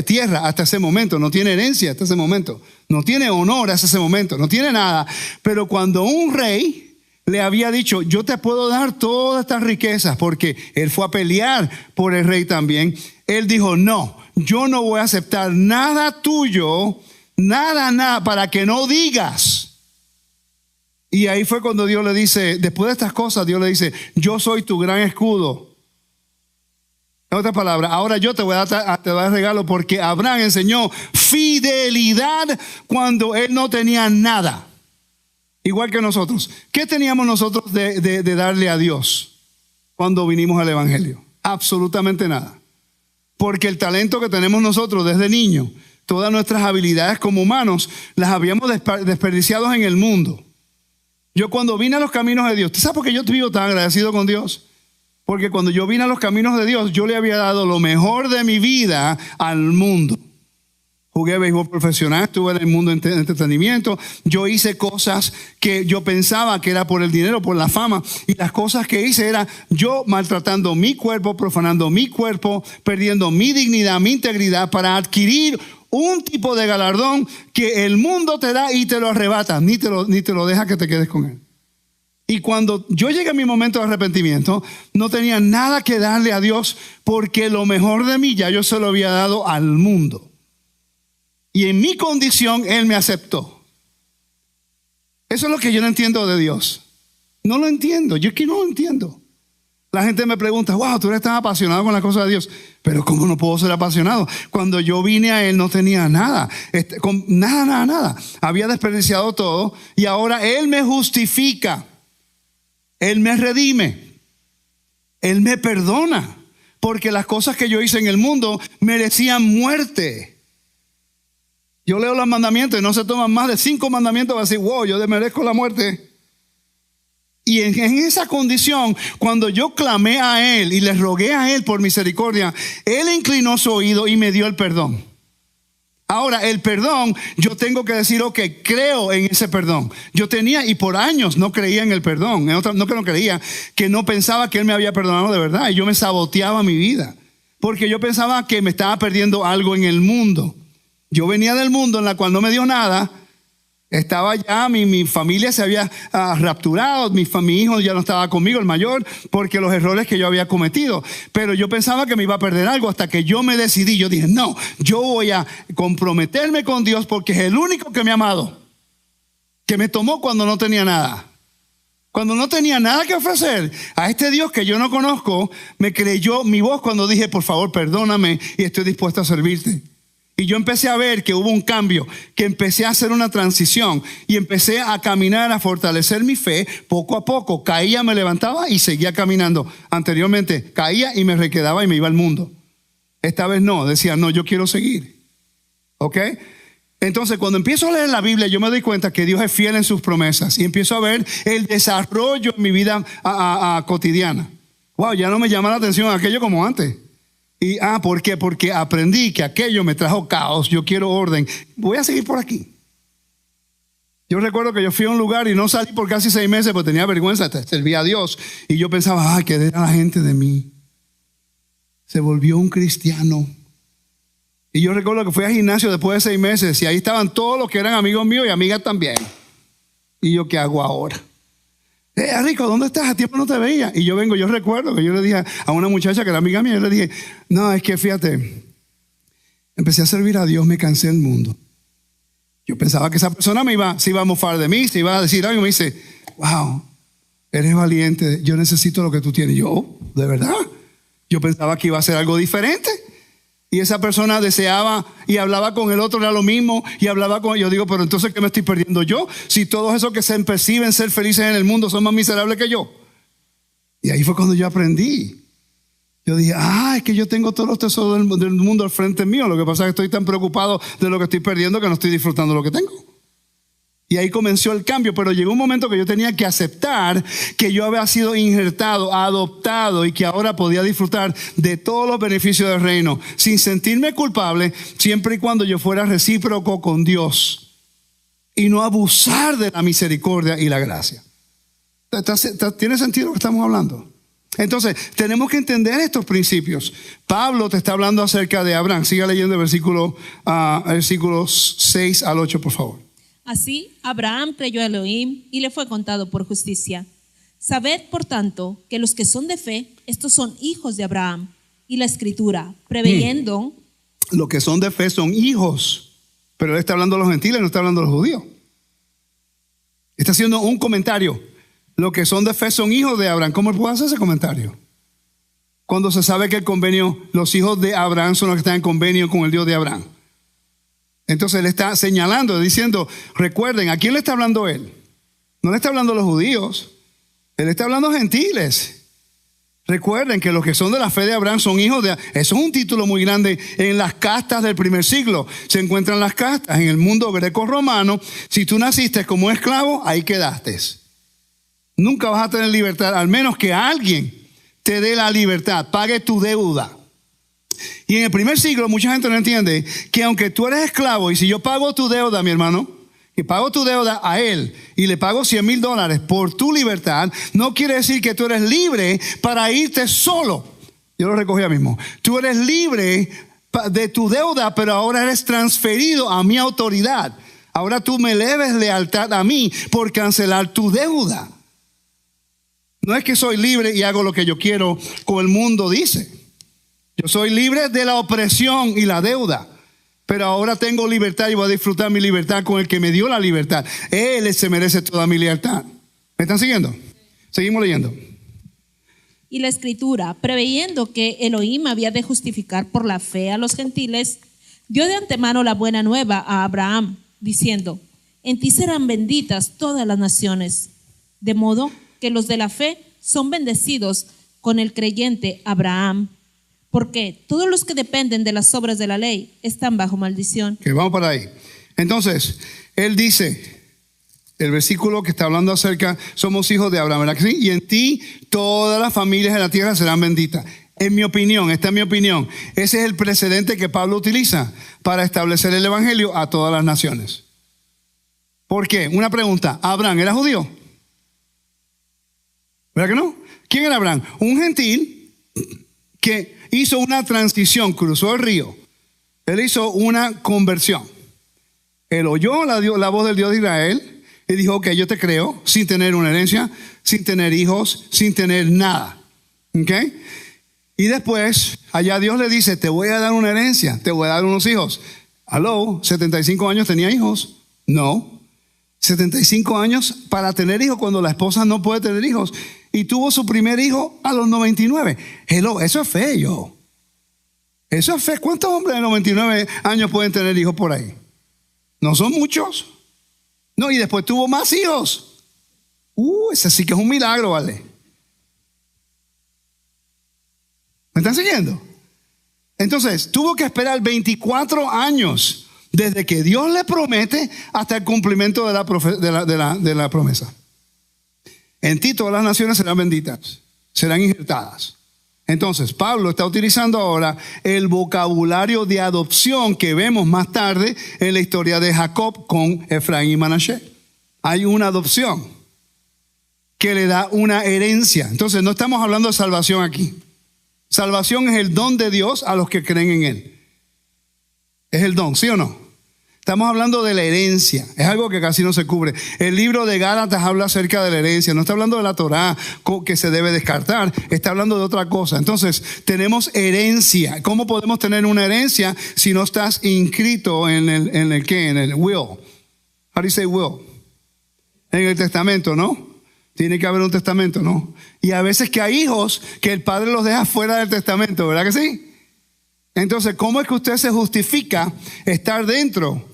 tierra hasta ese momento, no tiene herencia hasta ese momento, no tiene honor hasta ese momento, no tiene nada. Pero cuando un rey le había dicho, yo te puedo dar todas estas riquezas, porque él fue a pelear por el rey también, él dijo, no, yo no voy a aceptar nada tuyo, nada, para que no digas. Y ahí fue cuando Dios le dice, después de estas cosas, Dios le dice, yo soy tu gran escudo. En otras palabras, ahora yo te voy a dar regalo, porque Abraham enseñó fidelidad cuando él no tenía nada. Igual que nosotros. ¿Qué teníamos nosotros de darle a Dios cuando vinimos al Evangelio? Absolutamente nada. Porque el talento que tenemos nosotros desde niños, todas nuestras habilidades como humanos, las habíamos desperdiciado en el mundo. Yo cuando vine a los caminos de Dios, ¿tú sabes por qué yo vivo tan agradecido con Dios? Porque cuando yo vine a los caminos de Dios, yo le había dado lo mejor de mi vida al mundo. Jugué béisbol profesional, estuve en el mundo de entretenimiento. Yo hice cosas que yo pensaba que era por el dinero, por la fama. Y las cosas que hice era yo maltratando mi cuerpo, profanando mi cuerpo, perdiendo mi dignidad, mi integridad para adquirir un tipo de galardón que el mundo te da y te lo arrebata. Ni te lo deja que te quedes con él. Y cuando yo llegué a mi momento de arrepentimiento, no tenía nada que darle a Dios porque lo mejor de mí ya yo se lo había dado al mundo. Y en mi condición, Él me aceptó. Eso es lo que yo no entiendo de Dios. No lo entiendo. Yo es que no lo entiendo. La gente me pregunta, wow, tú eres tan apasionado con las cosas de Dios. Pero ¿cómo no puedo ser apasionado? Cuando yo vine a Él no tenía nada. Nada. Había desperdiciado todo. Y ahora Él me justifica. Él me redime. Él me perdona. Porque las cosas que yo hice en el mundo merecían muerte. Yo leo los mandamientos y no se toman más de 5 mandamientos para decir, wow, yo merezco la muerte. Y en esa condición, cuando yo clamé a Él y le rogué a Él por misericordia, Él inclinó su oído y me dio el perdón. Ahora, el perdón, yo tengo que decir, ok, creo en ese perdón. Yo tenía, y por años no creía en el perdón. No que no creía, que no pensaba que Él me había perdonado de verdad. Y yo me saboteaba mi vida. Porque yo pensaba que me estaba perdiendo algo en el mundo. Yo venía del mundo en la cual no me dio nada. Estaba ya, mi familia se había rapturado, mi hijo ya no estaba conmigo, el mayor, porque los errores que yo había cometido. Pero yo pensaba que me iba a perder algo hasta que yo me decidí. Yo dije, no, yo voy a comprometerme con Dios porque es el único que me ha amado, que me tomó cuando no tenía nada. Cuando no tenía nada que ofrecer, a este Dios que yo no conozco, me creyó mi voz cuando dije, por favor, perdóname y estoy dispuesto a servirte. Y yo empecé a ver que hubo un cambio, que empecé a hacer una transición y empecé a caminar, a fortalecer mi fe poco a poco. Caía, me levantaba y seguía caminando. Anteriormente caía y me requedaba y me iba al mundo. Esta vez no, decía, no, yo quiero seguir. ¿Ok? Entonces, cuando empiezo a leer la Biblia, yo me doy cuenta que Dios es fiel en sus promesas y empiezo a ver el desarrollo en mi vida cotidiana. Wow, ya no me llama la atención aquello como antes. Y, ¿por qué? Porque aprendí que aquello me trajo caos, yo quiero orden. Voy a seguir por aquí. Yo recuerdo que yo fui a un lugar y no salí por casi 6 meses porque tenía vergüenza, servía a Dios. Y yo pensaba, ¿qué era la gente de mí? Se volvió un cristiano. Y yo recuerdo que fui al gimnasio después de 6 meses y ahí estaban todos los que eran amigos míos y amigas también. Y yo, ¿qué hago ahora? Rico, ¿dónde estás? A tiempo no te veía. Y yo recuerdo que yo le dije a una muchacha que era amiga mía, yo le dije, no, es que fíjate, empecé a servir a Dios, me cansé del mundo. Yo pensaba que esa persona se iba a mofar de mí, se iba a decir algo, me dice, wow, eres valiente, yo necesito lo que tú tienes. Yo, de verdad, yo pensaba que iba a ser algo diferente. Y esa persona deseaba y hablaba con el otro, era lo mismo. Y hablaba con yo digo, pero entonces, ¿qué me estoy perdiendo yo? Si todos esos que se perciben ser felices en el mundo son más miserables que yo. Y ahí fue cuando yo aprendí. Yo dije, es que yo tengo todos los tesoros del mundo al frente mío. Lo que pasa es que estoy tan preocupado de lo que estoy perdiendo que no estoy disfrutando lo que tengo. Y ahí comenzó el cambio, pero llegó un momento que yo tenía que aceptar que yo había sido injertado, adoptado y que ahora podía disfrutar de todos los beneficios del reino sin sentirme culpable, siempre y cuando yo fuera recíproco con Dios y no abusar de la misericordia y la gracia. ¿Tiene sentido lo que estamos hablando? Entonces, tenemos que entender estos principios. Pablo te está hablando acerca de Abraham. Siga leyendo el versículos 6 al 8, por favor. Así, Abraham creyó a Elohim y le fue contado por justicia. Sabed, por tanto, que los que son de fe, estos son hijos de Abraham. Y la Escritura, preveyendo... Los que son de fe son hijos. Pero él está hablando de los gentiles, no está hablando de los judíos. Está haciendo un comentario. Los que son de fe son hijos de Abraham. ¿Cómo puede hacer ese comentario? Cuando se sabe que el convenio, los hijos de Abraham son los que están en convenio con el Dios de Abraham. Entonces él está señalando, diciendo, recuerden, ¿a quién le está hablando él? No le está hablando a los judíos, él está hablando a gentiles. Recuerden que los que son de la fe de Abraham son hijos de... Eso es un título muy grande en las castas del primer siglo. Se encuentran las castas en el mundo greco-romano. Si tú naciste como esclavo, ahí quedaste. Nunca vas a tener libertad, al menos que alguien te dé la libertad, pague tu deuda. Y en el primer siglo mucha gente no entiende que aunque tú eres esclavo y si yo pago tu deuda, mi hermano, y pago tu deuda a él y le pago $100,000 por tu libertad, no quiere decir que tú eres libre para irte solo. Yo lo recogí ahora mismo. Tú eres libre de tu deuda, pero ahora eres transferido a mi autoridad. Ahora tú me debes lealtad a mí por cancelar tu deuda. No es que soy libre y hago lo que yo quiero como el mundo dice. Yo soy libre de la opresión y la deuda. Pero ahora tengo libertad y voy a disfrutar mi libertad con el que me dio la libertad. Él se merece toda mi libertad. ¿Me están siguiendo? Seguimos leyendo. Y la escritura, preveyendo que Elohim había de justificar por la fe a los gentiles, dio de antemano la buena nueva a Abraham, diciendo: en ti serán benditas todas las naciones. De modo que los de la fe son bendecidos con el creyente Abraham, porque todos los que dependen de las obras de la ley están bajo maldición. Okay, vamos para ahí. Entonces, él dice, el versículo que está hablando acerca, somos hijos de Abraham, ¿verdad que sí? Y en ti todas las familias de la tierra serán benditas. En mi opinión, esta es mi opinión, ese es el precedente que Pablo utiliza para establecer el evangelio a todas las naciones. ¿Por qué? Una pregunta, ¿Abraham era judío? ¿Verdad que no? ¿Quién era Abraham? Un gentil que hizo una transición, cruzó el río. Él hizo una conversión. Él oyó la voz del Dios de Israel y dijo: ok, yo te creo, sin tener una herencia, sin tener hijos, sin tener nada. ¿Ok? Y después, allá Dios le dice: te voy a dar una herencia, te voy a dar unos hijos. Aló, 75 años tenía hijos. No. 75 años para tener hijos cuando la esposa no puede tener hijos. Y tuvo su primer hijo a los 99. Hello, eso es fe, yo. Eso es fe. ¿Cuántos hombres de 99 años pueden tener hijos por ahí? No son muchos. No, y después tuvo más hijos. Ese sí que es un milagro, ¿vale? ¿Me están siguiendo? Entonces, tuvo que esperar 24 años desde que Dios le promete hasta el cumplimiento de la promesa. En ti todas las naciones serán benditas, serán injertadas. Entonces, Pablo está utilizando ahora el vocabulario de adopción que vemos más tarde en la historia de Jacob con Efraín y Manasés. Hay una adopción que le da una herencia. Entonces, no estamos hablando de salvación aquí. Salvación es el don de Dios a los que creen en Él. Es el don, ¿sí o no? Estamos hablando de la herencia, es algo que casi no se cubre. El libro de Gálatas habla acerca de la herencia, no está hablando de la Torá que se debe descartar, está hablando de otra cosa. Entonces, tenemos herencia. ¿Cómo podemos tener una herencia si no estás inscrito en el ¿qué? En el will. How do you say will? En el testamento, ¿no? Tiene que haber un testamento, ¿no? Y a veces que hay hijos que el padre los deja fuera del testamento, ¿verdad que sí? Entonces, ¿cómo es que usted se justifica estar dentro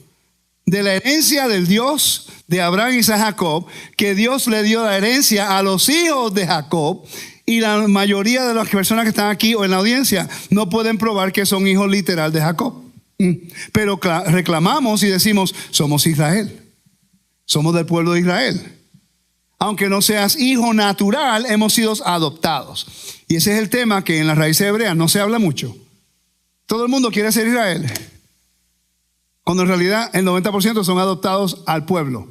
de la herencia del Dios de Abraham, Isaac y Jacob, que Dios le dio la herencia a los hijos de Jacob, y la mayoría de las personas que están aquí o en la audiencia no pueden probar que son hijos literal de Jacob? Pero reclamamos y decimos: somos Israel, somos del pueblo de Israel. Aunque no seas hijo natural, hemos sido adoptados. Y ese es el tema que en las raíces hebreas no se habla mucho. Todo el mundo quiere ser Israel, cuando en realidad el 90% son adoptados al pueblo.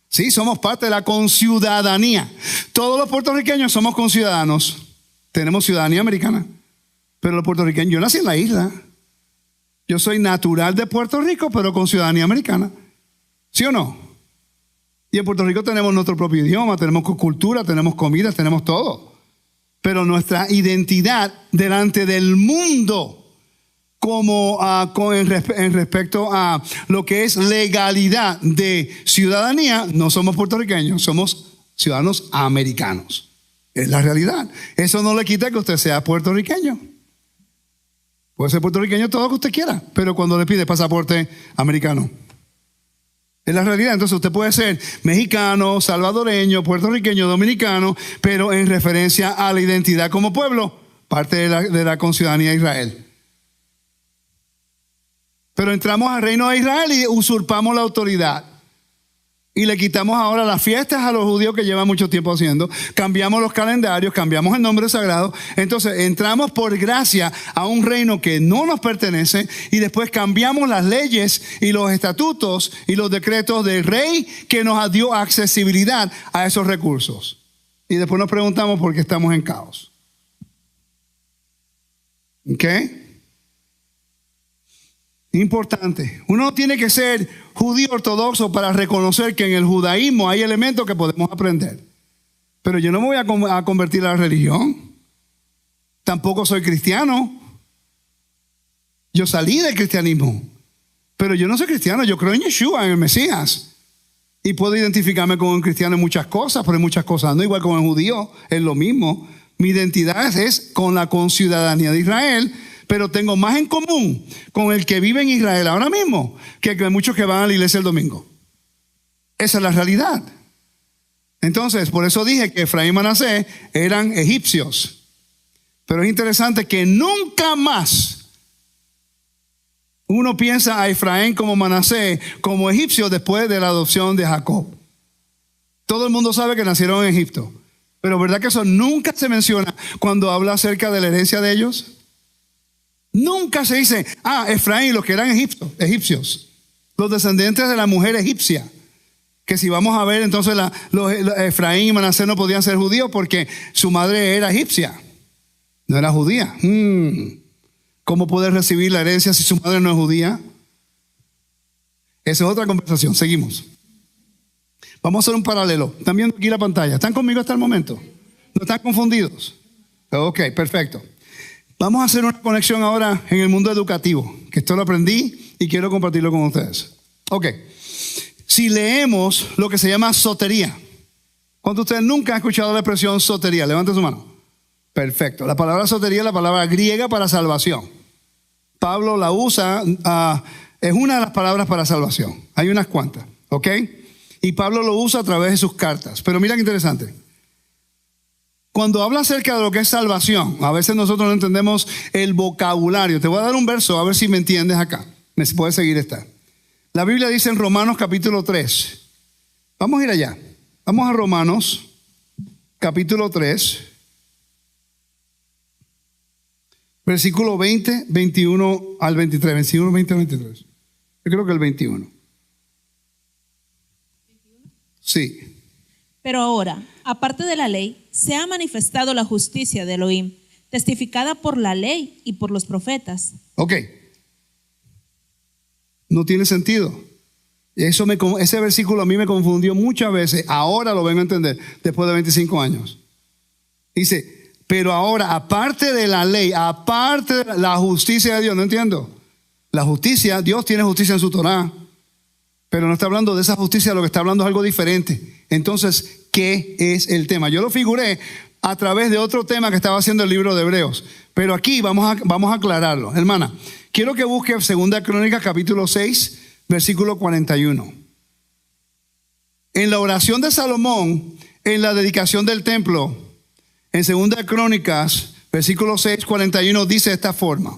Sí, somos parte de la conciudadanía. Todos los puertorriqueños somos conciudadanos. Tenemos ciudadanía americana. Pero los puertorriqueños, yo nací en la isla. Yo soy natural de Puerto Rico, pero con ciudadanía americana. ¿Sí o no? Y en Puerto Rico tenemos nuestro propio idioma, tenemos cultura, tenemos comida, tenemos todo. Pero nuestra identidad delante del mundo, como en respecto a lo que es legalidad de ciudadanía, no somos puertorriqueños, somos ciudadanos americanos. Es la realidad. Eso no le quita que usted sea puertorriqueño. Puede ser puertorriqueño todo lo que usted quiera, pero cuando le pide pasaporte americano, es la realidad. Entonces usted puede ser mexicano, salvadoreño, puertorriqueño, dominicano, pero en referencia a la identidad como pueblo, parte de la conciudadanía de Israel. Pero entramos al reino de Israel y usurpamos la autoridad. Y le quitamos ahora las fiestas a los judíos que llevan mucho tiempo haciendo. Cambiamos los calendarios, cambiamos el nombre sagrado. Entonces entramos por gracia a un reino que no nos pertenece y después cambiamos las leyes y los estatutos y los decretos del rey que nos dio accesibilidad a esos recursos. Y después nos preguntamos por qué estamos en caos. ¿Ok? Importante. Uno no tiene que ser judío ortodoxo para reconocer que en el judaísmo hay elementos que podemos aprender. Pero yo no me voy a convertir a la religión. Tampoco soy cristiano. Yo salí del cristianismo. Pero yo no soy cristiano. Yo creo en Yeshua, en el Mesías. Y puedo identificarme con un cristiano en muchas cosas, pero en muchas cosas no. Igual como el judío, es lo mismo. Mi identidad es con la conciudadanía de Israel. Pero tengo más en común con el que vive en Israel ahora mismo que muchos que van a la iglesia el domingo. Esa es la realidad. Entonces, por eso dije que Efraín y Manasés eran egipcios. Pero es interesante que nunca más uno piensa a Efraín como Manasés, como egipcio después de la adopción de Jacob. Todo el mundo sabe que nacieron en Egipto. Pero ¿verdad que eso nunca se menciona cuando habla acerca de la herencia de ellos? Nunca se dice, Efraín, los que eran egipcios, los descendientes de la mujer egipcia. Que si vamos a ver, entonces los Efraín y Manasés no podían ser judíos porque su madre era egipcia, no era judía. ¿Cómo puede recibir la herencia si su madre no es judía? Esa es otra conversación. Seguimos. Vamos a hacer un paralelo. ¿Están viendo aquí la pantalla? ¿Están conmigo hasta el momento? ¿No están confundidos? Ok, perfecto. Vamos a hacer una conexión ahora en el mundo educativo, que esto lo aprendí y quiero compartirlo con ustedes. Ok, si leemos lo que se llama sotería, ¿cuántos de ustedes nunca han escuchado la expresión sotería? Levanten su mano. Perfecto, la palabra sotería es la palabra griega para salvación. Pablo la usa, es una de las palabras para salvación. Hay unas cuantas, ¿ok? Y Pablo lo usa a través de sus cartas. Pero mira qué interesante. Cuando habla acerca de lo que es salvación, a veces nosotros no entendemos el vocabulario. Te voy a dar un verso a ver si me entiendes acá. Me puedes seguir esta. La Biblia dice en Romanos capítulo 3. Vamos a ir allá. Vamos a Romanos capítulo 3. Versículo 20, 21 al 23. 21, 20 al 23. Yo creo que el 21. Sí. Pero ahora, aparte de la ley, se ha manifestado la justicia de Elohim, testificada por la ley y por los profetas. Ok. No tiene sentido. Ese versículo a mí me confundió muchas veces. Ahora lo vengo a entender, después de 25 años. Dice, pero ahora, aparte de la ley, aparte de la justicia de Dios, no entiendo. La justicia, Dios tiene justicia en su Torah. Pero no está hablando de esa justicia, lo que está hablando es algo diferente. Entonces, ¿qué es el tema? Yo lo figuré a través de otro tema que estaba haciendo el libro de Hebreos. Pero aquí vamos a aclararlo. Hermana, quiero que busque 2 Crónicas capítulo 6, versículo 41. En la oración de Salomón, en la dedicación del templo, en 2 Crónicas, versículo 6, 41, dice de esta forma.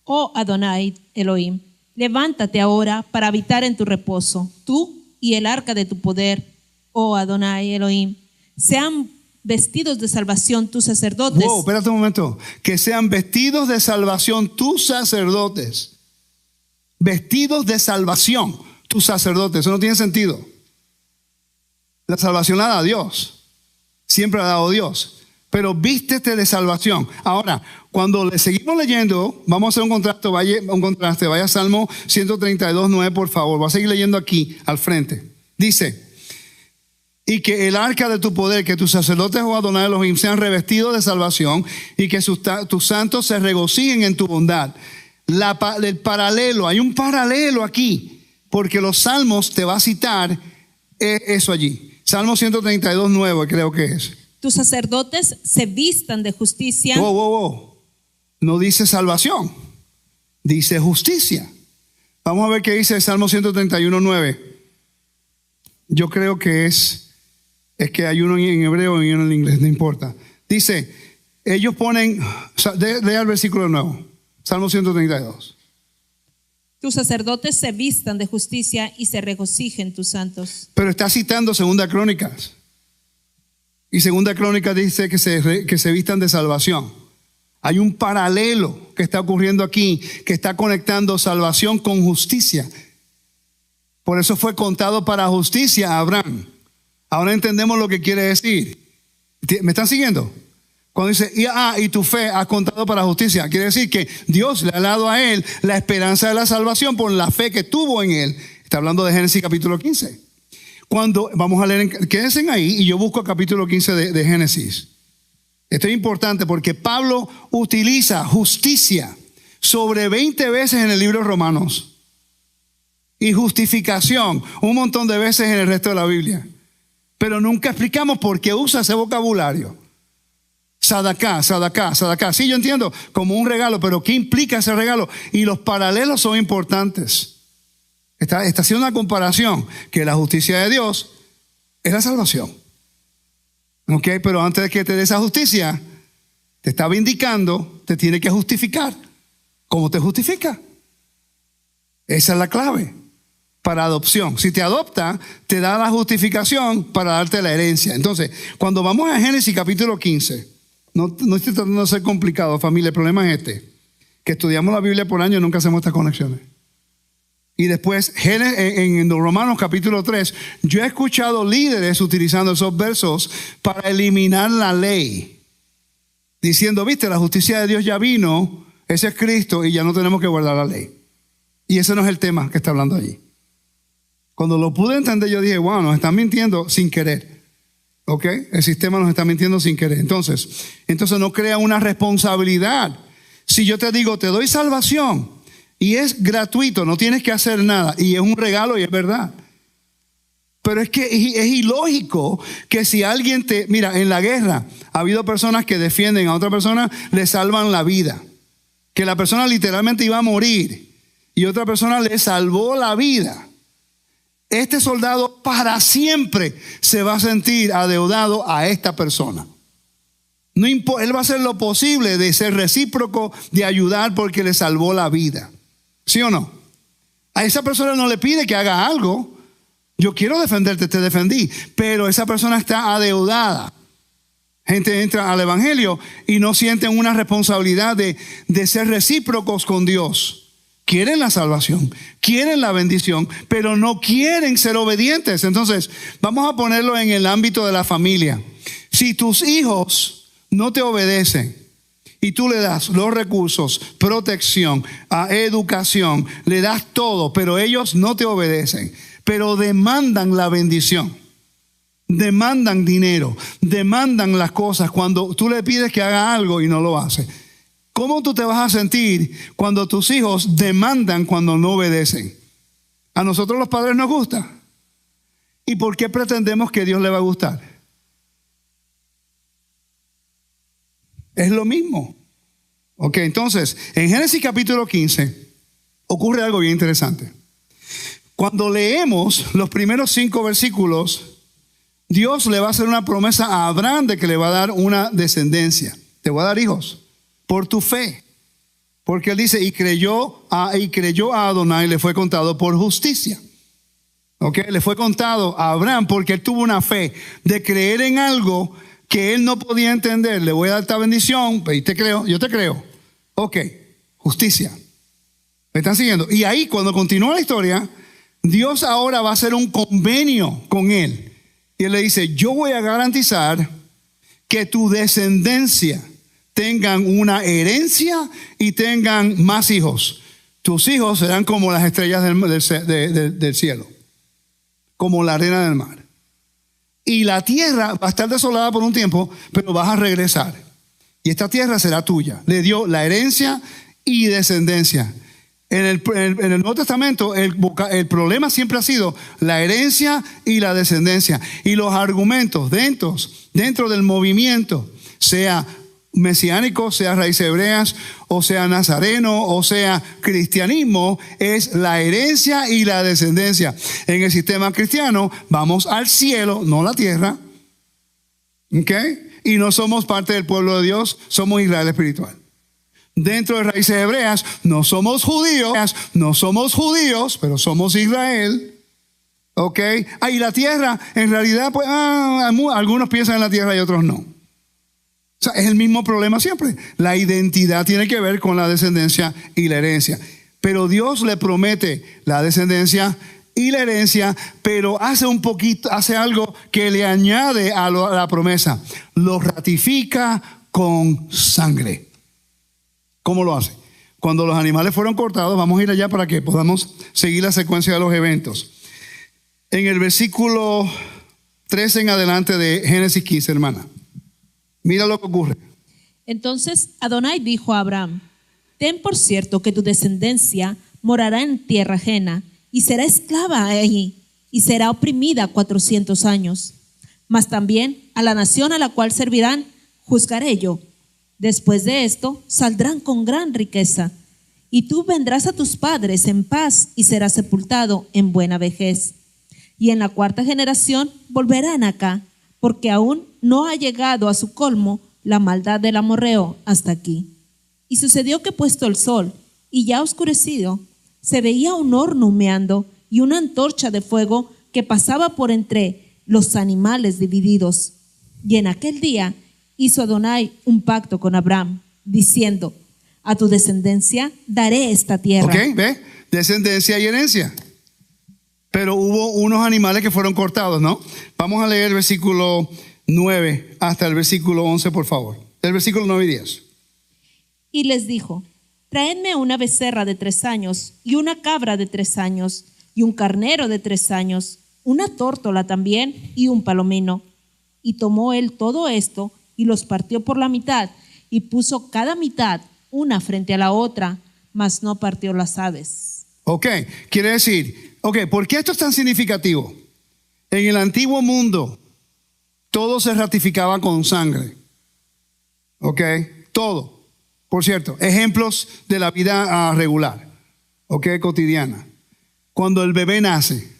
Oh Adonai Elohim, levántate ahora para habitar en tu reposo, tú y el arca de tu poder, oh Adonai Elohim. Sean vestidos de salvación tus sacerdotes. Wow, espérate un momento. Que sean vestidos de salvación tus sacerdotes. Vestidos de salvación tus sacerdotes. Eso no tiene sentido. La salvación la da Dios. Siempre la ha dado Dios. Pero vístete de salvación. Ahora, cuando le seguimos leyendo, vamos a hacer un contraste. Vaya a Salmo 132, 9, por favor. Voy a seguir leyendo aquí al frente. Dice, y que el arca de tu poder, que tus sacerdotes, oh Adonai Elohim, sean revestidos de salvación y que tus santos se regocijen en tu bondad. El paralelo, hay un paralelo aquí, porque los salmos te va a citar eso allí. Salmo 132, 9, creo que es. Tus sacerdotes se vistan de justicia. Wow. No dice salvación, dice justicia. Vamos a ver qué dice el Salmo 131, 9. Yo creo que es que hay uno en hebreo y uno en inglés, no importa. Dice, ellos ponen, lea el versículo de nuevo, Salmo 132. Tus sacerdotes se vistan de justicia y se regocijen tus santos. Pero está citando Segunda Crónicas. Y Segunda Crónicas dice que se vistan de salvación. Hay un paralelo que está ocurriendo aquí, que está conectando salvación con justicia. Por eso fue contado para justicia a Abraham. Ahora entendemos lo que quiere decir. ¿Me están siguiendo? Cuando dice, y tu fe ha contado para justicia, quiere decir que Dios le ha dado a él la esperanza de la salvación por la fe que tuvo en él. Está hablando de Génesis capítulo 15. Cuando vamos a leer, quédense ahí y yo busco el capítulo 15 de Génesis. Esto es importante porque Pablo utiliza justicia sobre 20 veces en el libro de Romanos y justificación un montón de veces en el resto de la Biblia. Pero nunca explicamos por qué usa ese vocabulario. Sadaká. Sí, yo entiendo, como un regalo, pero ¿qué implica ese regalo? Y los paralelos son importantes. Está haciendo una comparación que la justicia de Dios es la salvación. Ok, pero antes de que te dé esa justicia, te está vindicando, te tiene que justificar. ¿Cómo te justifica? Esa es la clave para adopción. Si te adopta, te da la justificación para darte la herencia. Entonces, cuando vamos a Génesis capítulo 15, no estoy tratando de ser complicado, familia, el problema es que estudiamos la Biblia por año y nunca hacemos estas conexiones. Y después, en Romanos capítulo 3, yo he escuchado líderes utilizando esos versos para eliminar la ley. Diciendo, viste, la justicia de Dios ya vino, ese es Cristo y ya no tenemos que guardar la ley. Y ese no es el tema que está hablando allí. Cuando lo pude entender, yo dije, wow, nos están mintiendo sin querer. ¿Ok? El sistema nos está mintiendo sin querer. Entonces no crea una responsabilidad. Si yo te digo, te doy salvación, y es gratuito, no tienes que hacer nada. Y es un regalo y es verdad. Pero es que es ilógico que si alguien mira, en la guerra ha habido personas que defienden a otra persona, le salvan la vida. Que la persona literalmente iba a morir y otra persona le salvó la vida. Este soldado para siempre se va a sentir adeudado a esta persona. No importa, él va a hacer lo posible de ser recíproco, de ayudar porque le salvó la vida. ¿Sí o no? A esa persona no le pide que haga algo. Yo quiero defenderte, te defendí, pero esa persona está adeudada. Gente entra al evangelio y no sienten una responsabilidad de ser recíprocos con Dios. Quieren la salvación, quieren la bendición, pero no quieren ser obedientes. Entonces, vamos a ponerlo en el ámbito de la familia. Si tus hijos no te obedecen, y tú le das los recursos, protección, educación, le das todo, pero ellos no te obedecen, pero demandan la bendición, demandan dinero, demandan las cosas cuando tú le pides que haga algo y no lo hace. ¿Cómo tú te vas a sentir cuando tus hijos demandan cuando no obedecen? A nosotros los padres nos gusta. ¿Y por qué pretendemos que a Dios le va a gustar? Es lo mismo. Ok, entonces, en Génesis capítulo 15 ocurre algo bien interesante. Cuando leemos los primeros 5 versículos, Dios le va a hacer una promesa a Abraham de que le va a dar una descendencia. Te voy a dar hijos por tu fe. Porque él dice, y creyó a Adonai, le fue contado por justicia. Ok, le fue contado a Abraham porque él tuvo una fe de creer en algo que él no podía entender. Le voy a dar esta bendición, y te creo, yo te creo. Ok, justicia. ¿Me están siguiendo? Y ahí, cuando continúa la historia, Dios ahora va a hacer un convenio con él. Y él le dice, yo voy a garantizar que tu descendencia tengan una herencia y tengan más hijos. Tus hijos serán como las estrellas del cielo, como la arena del mar. Y la tierra va a estar desolada por un tiempo, pero vas a regresar. Y esta tierra será tuya. Le dio la herencia y descendencia. En el Nuevo Testamento el problema siempre ha sido la herencia y la descendencia. Y los argumentos dentro del movimiento, sea mesiánico, sea raíces hebreas, o sea nazareno, o sea cristianismo, es la herencia y la descendencia. En el sistema cristiano vamos al cielo, no la tierra. ¿Ok? Y no somos parte del pueblo de Dios, somos Israel espiritual. Dentro de raíces hebreas, no somos judíos, pero somos Israel. ¿Ok? Y la tierra, en realidad, pues, algunos piensan en la tierra y otros no. O sea, es el mismo problema siempre. La identidad tiene que ver con la descendencia y la herencia. Pero Dios le promete la descendencia y la herencia, pero hace algo que le añade a la promesa. Lo ratifica con sangre. ¿Cómo lo hace? Cuando los animales fueron cortados, vamos a ir allá para que podamos seguir la secuencia de los eventos. En el versículo 13 en adelante de Génesis 15, hermana. Mira lo que ocurre. Entonces Adonai dijo a Abraham: ten por cierto que tu descendencia morará en tierra ajena y será esclava allí y será oprimida 400 años. Mas también a la nación a la cual servirán juzgaré yo. Después de esto saldrán con gran riqueza y tú vendrás a tus padres en paz y serás sepultado en buena vejez. Y en la cuarta generación volverán acá, porque aún no ha llegado a su colmo la maldad del amorreo hasta aquí. Y sucedió que puesto el sol y ya oscurecido, se veía un horno humeando y una antorcha de fuego que pasaba por entre los animales divididos. Y en aquel día hizo Adonai un pacto con Abraham, diciendo: a tu descendencia daré esta tierra. Ok, ve, descendencia y herencia. Pero hubo unos animales que fueron cortados, ¿no? Vamos a leer el versículo 9 hasta el versículo 11, por favor. El versículo 9 y 10. Y les dijo: traedme una becerra de 3 años y una cabra de 3 años y un carnero de 3 años, una tórtola también y un palomino. Y tomó él todo esto y los partió por la mitad y puso cada mitad una frente a la otra, mas no partió las aves. Ok, quiere decir, ¿por qué esto es tan significativo? En el antiguo mundo, todo se ratificaba con sangre. Ok, todo. Por cierto, ejemplos de la vida regular, cotidiana. Cuando el bebé nace,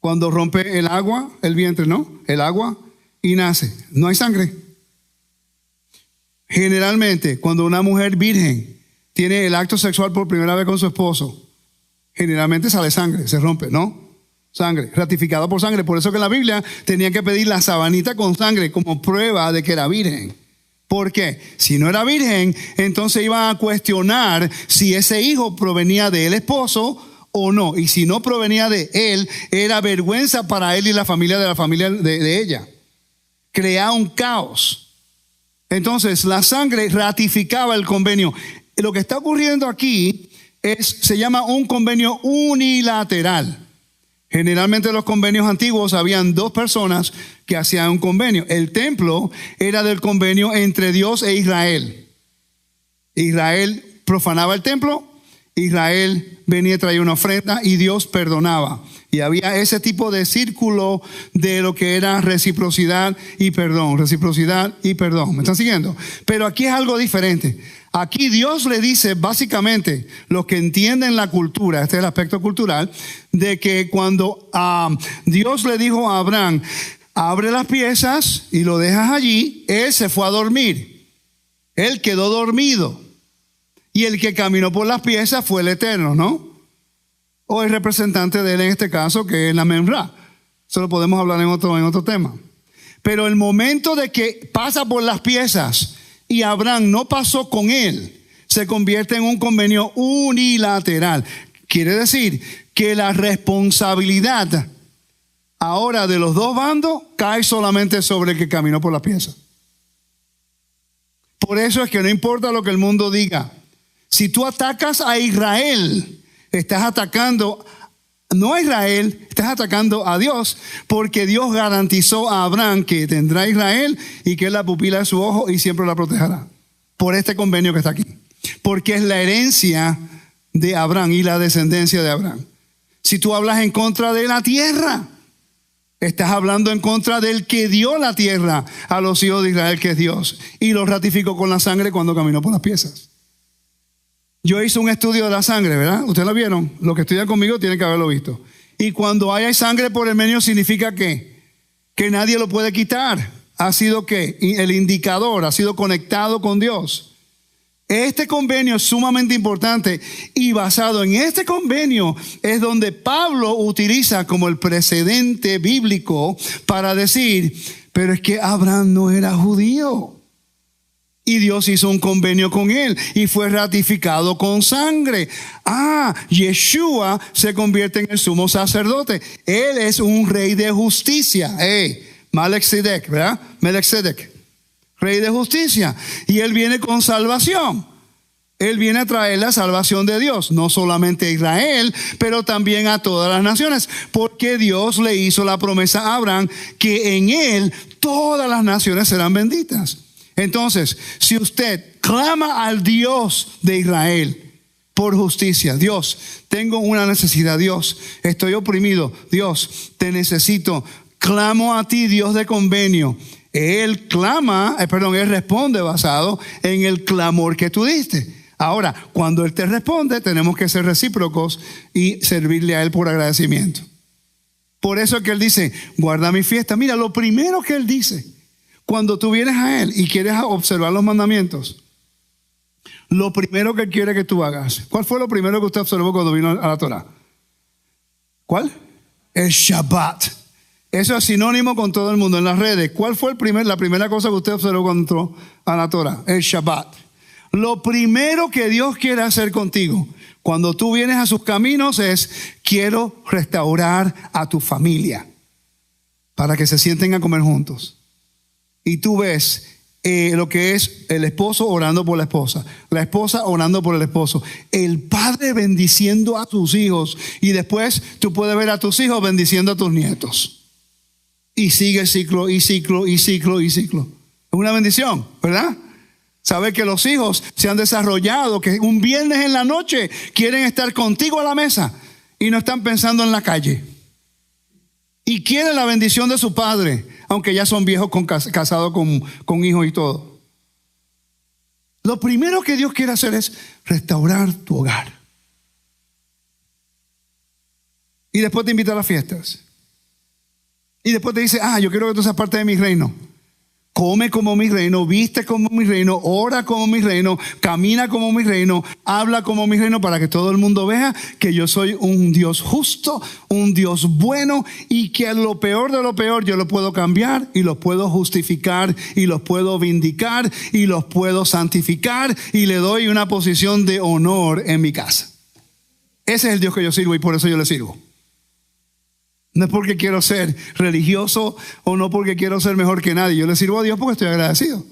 cuando rompe el agua, el vientre, ¿no? El agua y nace, no hay sangre. Generalmente, cuando una mujer virgen tiene el acto sexual por primera vez con su esposo, generalmente sale sangre, se rompe, ¿no? Sangre, ratificado por sangre. Por eso que en la Biblia tenía que pedir la sabanita con sangre como prueba de que era virgen. ¿Por qué? Si no era virgen, entonces iban a cuestionar si ese hijo provenía del esposo o no. Y si no provenía de él, era vergüenza para él y la familia de ella. Crea un caos. Entonces la sangre ratificaba el convenio. Lo que está ocurriendo aquí se llama un convenio unilateral. Generalmente en los convenios antiguos habían 2 personas que hacían un convenio. El templo era del convenio entre Dios e Israel. Israel profanaba el templo, Israel venía y traía una ofrenda y Dios perdonaba. Y había ese tipo de círculo de lo que era reciprocidad y perdón. Reciprocidad y perdón. ¿Me están siguiendo? Pero aquí es algo diferente. Aquí Dios le dice básicamente, los que entienden la cultura, este es el aspecto cultural, de que cuando Dios le dijo a Abraham: abre las piezas y lo dejas allí, él se fue a dormir. Él quedó dormido. Y el que caminó por las piezas fue el Eterno, ¿no? O el representante de él en este caso, que es la Memra. Eso lo podemos hablar en otro tema. Pero el momento de que pasa por las piezas y Abraham no pasó con él, se convierte en un convenio unilateral. Quiere decir que la responsabilidad ahora de los 2 bandos cae solamente sobre el que caminó por las piezas. Por eso es que no importa lo que el mundo diga. Si tú atacas a Israel, estás atacando no a Israel, estás atacando a Dios, porque Dios garantizó a Abraham que tendrá a Israel y que es la pupila de su ojo y siempre la protegerá. Por este convenio que está aquí. Porque es la herencia de Abraham y la descendencia de Abraham. Si tú hablas en contra de la tierra, estás hablando en contra del que dio la tierra a los hijos de Israel, que es Dios. Y lo ratificó con la sangre cuando caminó por las piezas. Yo hice un estudio de la sangre, ¿verdad? ¿Ustedes lo vieron? Los que estudian conmigo tienen que haberlo visto. Y cuando hay sangre por el medio significa que nadie lo puede quitar. Ha sido que el indicador ha sido conectado con Dios. Este convenio es sumamente importante y basado en este convenio es donde Pablo utiliza como el precedente bíblico para decir, pero es que Abraham no era judío. Y Dios hizo un convenio con él y fue ratificado con sangre. Yeshua se convierte en el sumo sacerdote. Él es un rey de justicia. Melchizedek, ¿verdad? Melchizedek, rey de justicia. Y él viene con salvación. Él viene a traer la salvación de Dios, no solamente a Israel, pero también a todas las naciones. Porque Dios le hizo la promesa a Abraham que en él todas las naciones serán benditas. Entonces, si usted clama al Dios de Israel por justicia, Dios, tengo una necesidad, Dios, estoy oprimido, Dios, te necesito, clamo a ti, Dios de convenio. Él él responde basado en el clamor que tú diste. Ahora, cuando Él te responde, tenemos que ser recíprocos y servirle a Él por agradecimiento. Por eso es que Él dice, guarda mi fiesta. Mira, lo primero que Él dice, cuando tú vienes a Él y quieres observar los mandamientos, lo primero que Él quiere que tú hagas. ¿Cuál fue lo primero que usted observó cuando vino a la Torah? ¿Cuál? El Shabbat. Eso es sinónimo con todo el mundo en las redes. ¿Cuál fue la primera cosa que usted observó cuando entró a la Torah? El Shabbat. Lo primero que Dios quiere hacer contigo cuando tú vienes a sus caminos es: quiero restaurar a tu familia para que se sienten a comer juntos. Y tú ves lo que es el esposo orando por la esposa orando por el esposo, el padre bendiciendo a tus hijos, y después tú puedes ver a tus hijos bendiciendo a tus nietos. Y sigue ciclo y ciclo y ciclo y ciclo. Es una bendición, ¿verdad? Saber que los hijos se han desarrollado, que un viernes en la noche quieren estar contigo a la mesa y no están pensando en la calle. Y quieren la bendición de su padre, aunque ya son viejos casados con hijos y todo. Lo primero que Dios quiere hacer es restaurar tu hogar. Y después te invita a las fiestas. Y después te dice: yo quiero que tú seas parte de mi reino. Come como mi reino, viste como mi reino, ora como mi reino, camina como mi reino, habla como mi reino, para que todo el mundo vea que yo soy un Dios justo, un Dios bueno, y que a lo peor de lo peor yo lo puedo cambiar y los puedo justificar y los puedo vindicar y los puedo santificar, y le doy una posición de honor en mi casa. Ese es el Dios que yo sirvo, y por eso yo le sirvo. No es porque quiero ser religioso o no porque quiero ser mejor que nadie. Yo le sirvo a Dios porque estoy agradecido.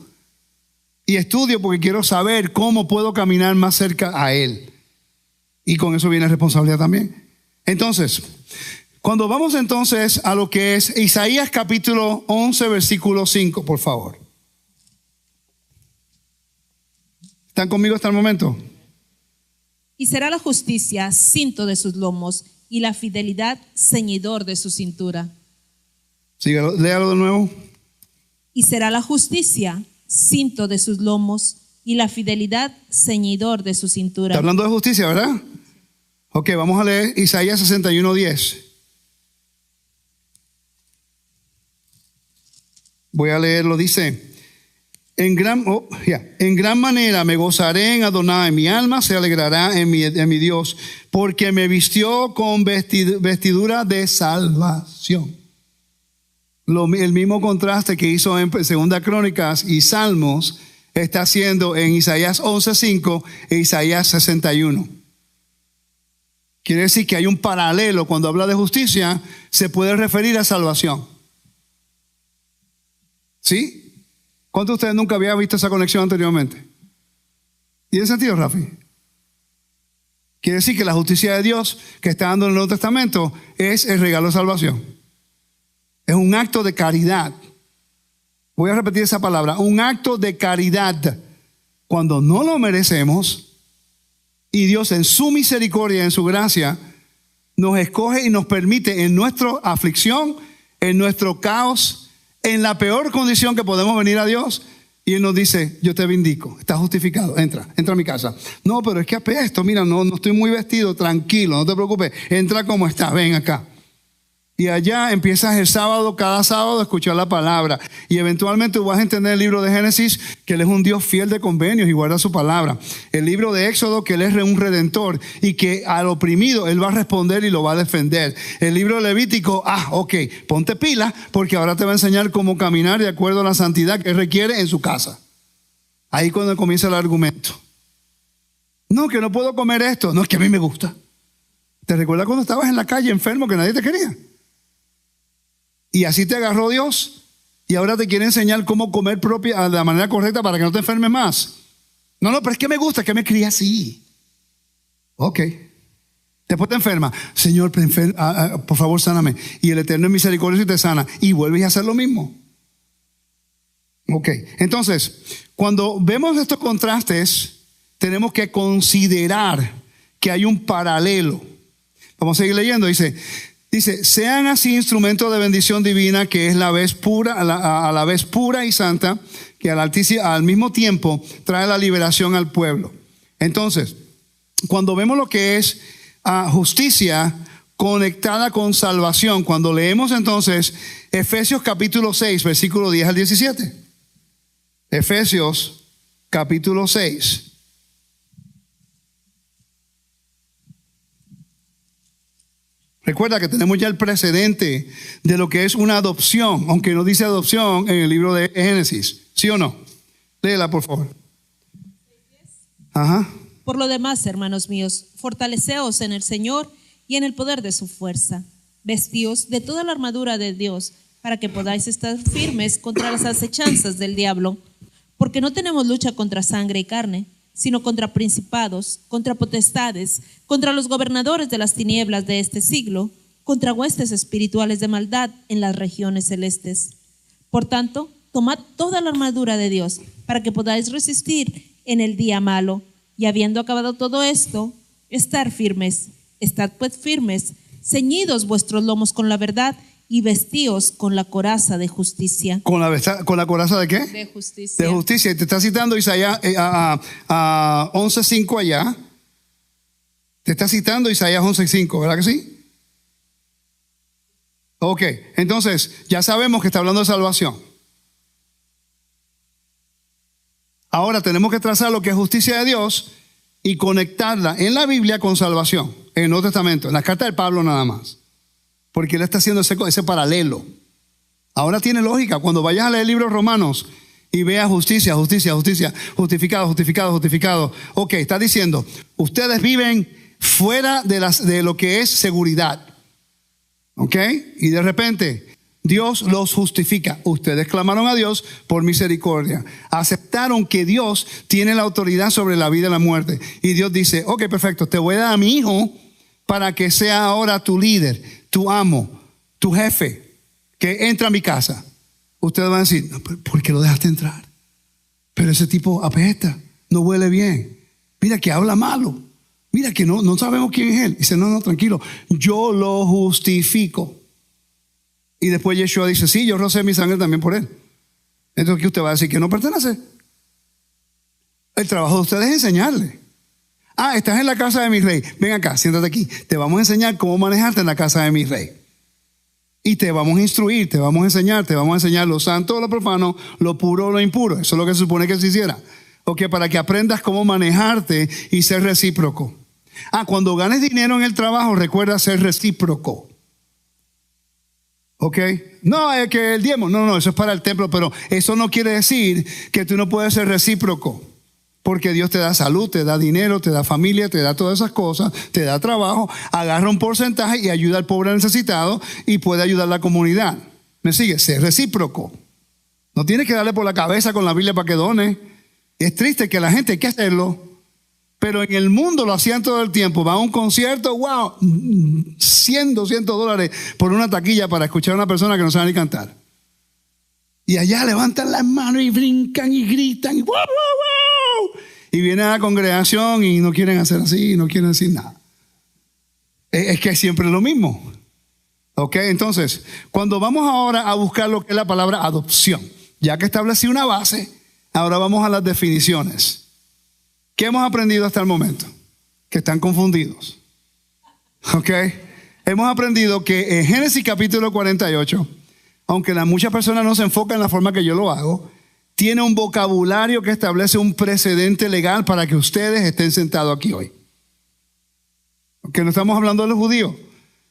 Y estudio porque quiero saber cómo puedo caminar más cerca a Él. Y con eso viene responsabilidad también. Entonces, cuando vamos entonces a lo que es Isaías capítulo 11, versículo 5, por favor. ¿Están conmigo hasta el momento? Y será la justicia cinto de sus lomos, y la fidelidad ceñidor de su cintura. Sígalo, léalo de nuevo. Y será la justicia cinto de sus lomos, y la fidelidad ceñidor de su cintura. Está hablando de justicia, ¿verdad? Ok, vamos a leer Isaías 61:10. Voy a leerlo, dice: En gran manera me gozaré en Adonai, mi alma se alegrará en mi Dios, porque me vistió con vestidura de salvación. El mismo contraste que hizo en Segunda Crónicas y Salmos está haciendo en Isaías 11:5 e Isaías 61. Quiere decir que hay un paralelo. Cuando habla de justicia, se puede referir a salvación. ¿Sí? ¿Cuántos de ustedes nunca habían visto esa conexión anteriormente? ¿Tiene sentido, Rafi? Quiere decir que la justicia de Dios que está dando en el Nuevo Testamento es el regalo de salvación. Es un acto de caridad. Voy a repetir esa palabra: un acto de caridad. Cuando no lo merecemos, y Dios en su misericordia, en su gracia, nos escoge y nos permite en nuestra aflicción, en nuestro caos, en la peor condición que podemos venir a Dios, y Él nos dice: yo te bendigo, estás justificado, entra a mi casa. No, pero es que apesto, mira, no estoy muy vestido, tranquilo, no te preocupes, entra como estás, ven acá. Y allá empiezas el sábado, cada sábado, a escuchar la palabra. Y eventualmente vas a entender el libro de Génesis, que Él es un Dios fiel de convenios y guarda su palabra. El libro de Éxodo, que Él es un redentor y que al oprimido Él va a responder y lo va a defender. El libro de Levítico, ok, ponte pila, porque ahora te va a enseñar cómo caminar de acuerdo a la santidad que Él requiere en su casa. Ahí cuando comienza el argumento. No, que no puedo comer esto. No, es que a mí me gusta. ¿Te recuerdas cuando estabas en la calle enfermo que nadie te quería? Y así te agarró Dios y ahora te quiere enseñar cómo comer de la manera correcta para que no te enfermes más. No, pero es que me gusta, que me cría así. Ok. Después te enferma. Señor, por favor, sáname. Y el Eterno es misericordioso y te sana. Y vuelves a hacer lo mismo. Ok. Entonces, cuando vemos estos contrastes, tenemos que considerar que hay un paralelo. Vamos a seguir leyendo. Dice, sean así instrumentos de bendición divina, que es a la vez pura y santa, que al mismo tiempo trae la liberación al pueblo. Entonces, cuando vemos lo que es justicia conectada con salvación, cuando leemos entonces Efesios capítulo 6, versículo 10 al 17. Efesios capítulo 6. Recuerda que tenemos ya el precedente de lo que es una adopción, aunque no dice adopción en el libro de Génesis. ¿Sí o no? Léela, por favor. Ajá. Por lo demás, hermanos míos, fortaleceos en el Señor y en el poder de su fuerza. Vestíos de toda la armadura de Dios para que podáis estar firmes contra las acechanzas del diablo. Porque no tenemos lucha contra sangre y carne, sino contra principados, contra potestades, contra los gobernadores de las tinieblas de este siglo, contra huestes espirituales de maldad en las regiones celestes. Por tanto, tomad toda la armadura de Dios para que podáis resistir en el día malo, y habiendo acabado todo esto, estar firmes. Estad pues firmes, ceñidos vuestros lomos con la verdad y vestíos con la coraza de justicia. ¿Con la coraza de qué? De justicia. De justicia. Y te está citando Isaías 11:5 allá. Te está citando Isaías 11:5, ¿verdad que sí? Ok, entonces ya sabemos que está hablando de salvación. Ahora tenemos que trazar lo que es justicia de Dios y conectarla en la Biblia con salvación, en el Nuevo Testamento, en la carta de Pablo nada más. Porque él está haciendo ese paralelo. Ahora tiene lógica. Cuando vayas a leer el libro de Romanos y veas justicia, justificado. Ok, está diciendo, ustedes viven fuera de lo que es seguridad. Ok, y de repente Dios los justifica. Ustedes clamaron a Dios por misericordia. Aceptaron que Dios tiene la autoridad sobre la vida y la muerte. Y Dios dice, ok, perfecto, te voy a dar a mi hijo para que sea ahora tu líder, tu amo, tu jefe, que entra a mi casa. Ustedes van a decir, no, ¿por qué lo dejaste entrar? Pero ese tipo apesta, no huele bien. Mira que habla malo. Mira que no sabemos quién es él. Dice, no, tranquilo, yo lo justifico. Y después Yeshua dice, sí, yo rocé mi sangre también por él. Entonces, ¿qué usted va a decir? Que no pertenece. El trabajo de ustedes es enseñarle. Estás en la casa de mi rey. Ven acá, siéntate aquí. Te vamos a enseñar cómo manejarte en la casa de mi rey. Y te vamos a instruir, te vamos a enseñar lo santo, lo profano, lo puro, lo impuro. Eso es lo que se supone que se hiciera. Para que aprendas cómo manejarte y ser recíproco. Cuando ganes dinero en el trabajo, recuerda ser recíproco. ¿Ok? No, es que el diezmo. No, eso es para el templo, pero eso no quiere decir que tú no puedes ser recíproco. Porque Dios te da salud, te da dinero, te da familia, te da todas esas cosas, te da trabajo, agarra un porcentaje y ayuda al pobre necesitado y puede ayudar a la comunidad. ¿Me sigue? Sé recíproco. No tienes que darle por la cabeza con la Biblia para que done. Es triste que la gente hay que hacerlo, pero en el mundo lo hacían todo el tiempo. Va a un concierto, wow, $100, $200 por una taquilla para escuchar a una persona que no sabe ni cantar. Y allá levantan las manos y brincan y gritan y wow. Y viene a la congregación y no quieren hacer así, no quieren decir nada. Es que es siempre lo mismo. Ok, entonces, cuando vamos ahora a buscar lo que es la palabra adopción, ya que establecí una base, ahora vamos a las definiciones. ¿Qué hemos aprendido hasta el momento? Que están confundidos. Ok, hemos aprendido que en Génesis capítulo 48, aunque muchas personas no se enfocan en la forma que yo lo hago, tiene un vocabulario que establece un precedente legal para que ustedes estén sentados aquí hoy. Que no estamos hablando de los judíos.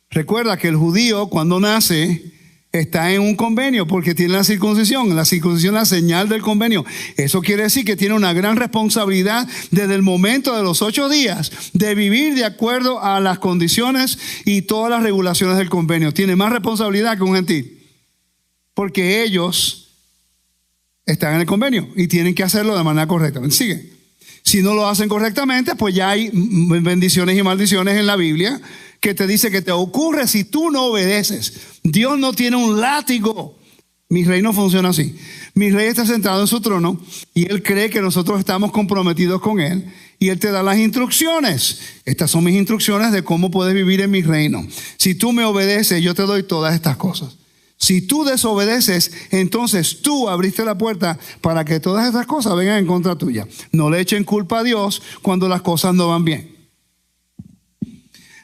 Recuerda que el judío cuando nace está en un convenio porque tiene la circuncisión. La circuncisión es la señal del convenio. Eso quiere decir que tiene una gran responsabilidad desde el momento de los 8 días de vivir de acuerdo a las condiciones y todas las regulaciones del convenio. Tiene más responsabilidad que un gentil porque ellos están en el convenio y tienen que hacerlo de manera correcta. Sigue. Si no lo hacen correctamente, pues ya hay bendiciones y maldiciones en la Biblia que te dice que te ocurre si tú no obedeces. Dios no tiene un látigo. Mi rey no funciona así. Mi rey está sentado en su trono y él cree que nosotros estamos comprometidos con él y él te da las instrucciones. Estas son mis instrucciones de cómo puedes vivir en mi reino. Si tú me obedeces, yo te doy todas estas cosas. Si tú desobedeces, entonces tú abriste la puerta para que todas esas cosas vengan en contra tuya. No le echen culpa a Dios cuando las cosas no van bien.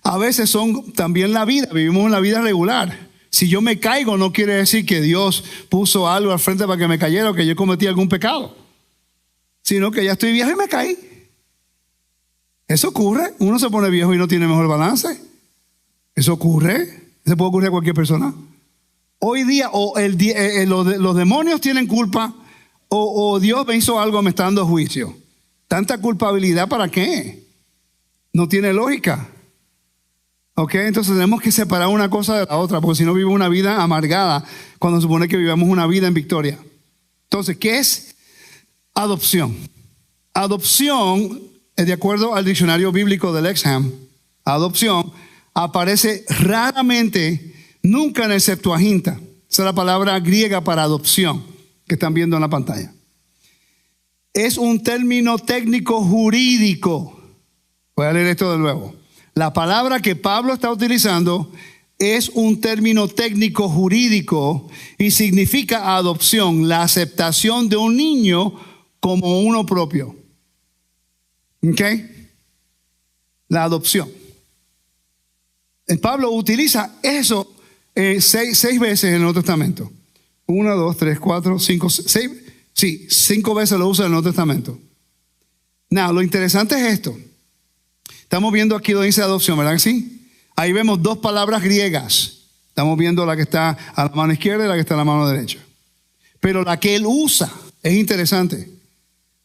A veces son también la vida, vivimos una vida regular. Si yo me caigo, no quiere decir que Dios puso algo al frente para que me cayera o que yo cometí algún pecado, sino que ya estoy viejo y me caí. Eso ocurre. Uno se pone viejo y no tiene mejor balance. Eso ocurre. Se puede ocurrir a cualquier persona. Hoy día los demonios tienen culpa o Dios me hizo algo, me está dando juicio. ¿Tanta culpabilidad para qué? No tiene lógica. ¿Ok? Entonces tenemos que separar una cosa de la otra, porque si no vive una vida amargada cuando se supone que vivamos una vida en victoria. Entonces, ¿qué es adopción? Adopción, de acuerdo al diccionario bíblico del Lexham, adopción aparece raramente, nunca en el Septuaginta. Esa es la palabra griega para adopción que están viendo en la pantalla. Es un término técnico jurídico. Voy a leer esto de nuevo. La palabra que Pablo está utilizando es un término técnico jurídico y significa adopción, la aceptación de un niño como uno propio. ¿Ok? La adopción. Pablo utiliza eso 6 veces en el Nuevo Testamento. 1, 2, 3, 4, 5, 6. Sí, 5 veces lo usa en el Nuevo Testamento. Lo interesante es esto. Estamos viendo aquí donde dice adopción, ¿verdad que sí? Ahí vemos 2 palabras griegas. Estamos viendo la que está a la mano izquierda y la que está a la mano derecha. Pero la que él usa, es interesante.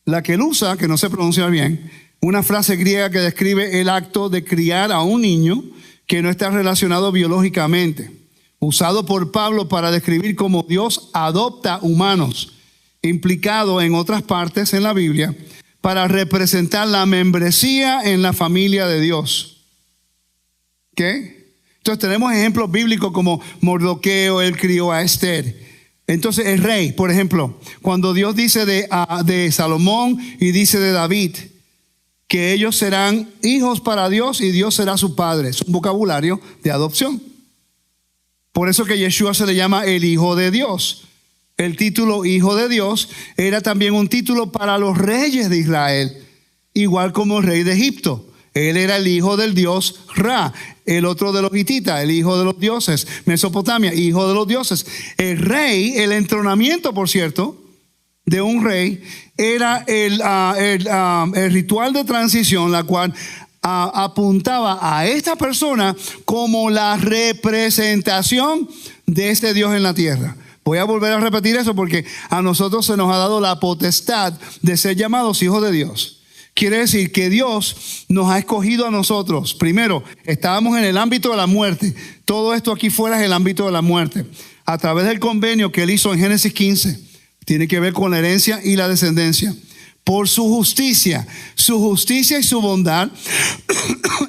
La que él usa, que no se pronuncia bien, una frase griega que describe el acto de criar a un niño que no está relacionado biológicamente. Usado por Pablo para describir cómo Dios adopta humanos, implicado en otras partes en la Biblia, para representar la membresía en la familia de Dios. ¿Qué? Entonces tenemos ejemplos bíblicos como Mardoqueo, él crió a Esther. Entonces el rey, por ejemplo, cuando Dios dice de Salomón y dice de David, que ellos serán hijos para Dios y Dios será su padre. Es un vocabulario de adopción. Por eso que Yeshua se le llama el Hijo de Dios. El título Hijo de Dios era también un título para los reyes de Israel, igual como el rey de Egipto. Él era el hijo del dios Ra, el otro de los hititas, el hijo de los dioses. Mesopotamia, hijo de los dioses. El rey, el entronamiento, por cierto, de un rey, era el ritual de transición, la cual apuntaba a esta persona como la representación de este Dios en la tierra. Voy a volver a repetir eso porque a nosotros se nos ha dado la potestad de ser llamados hijos de Dios. Quiere decir que Dios nos ha escogido a nosotros. Primero, estábamos en el ámbito de la muerte. Todo esto aquí fuera es el ámbito de la muerte. A través del convenio que él hizo en Génesis 15, tiene que ver con la herencia y la descendencia. Por su justicia y su bondad,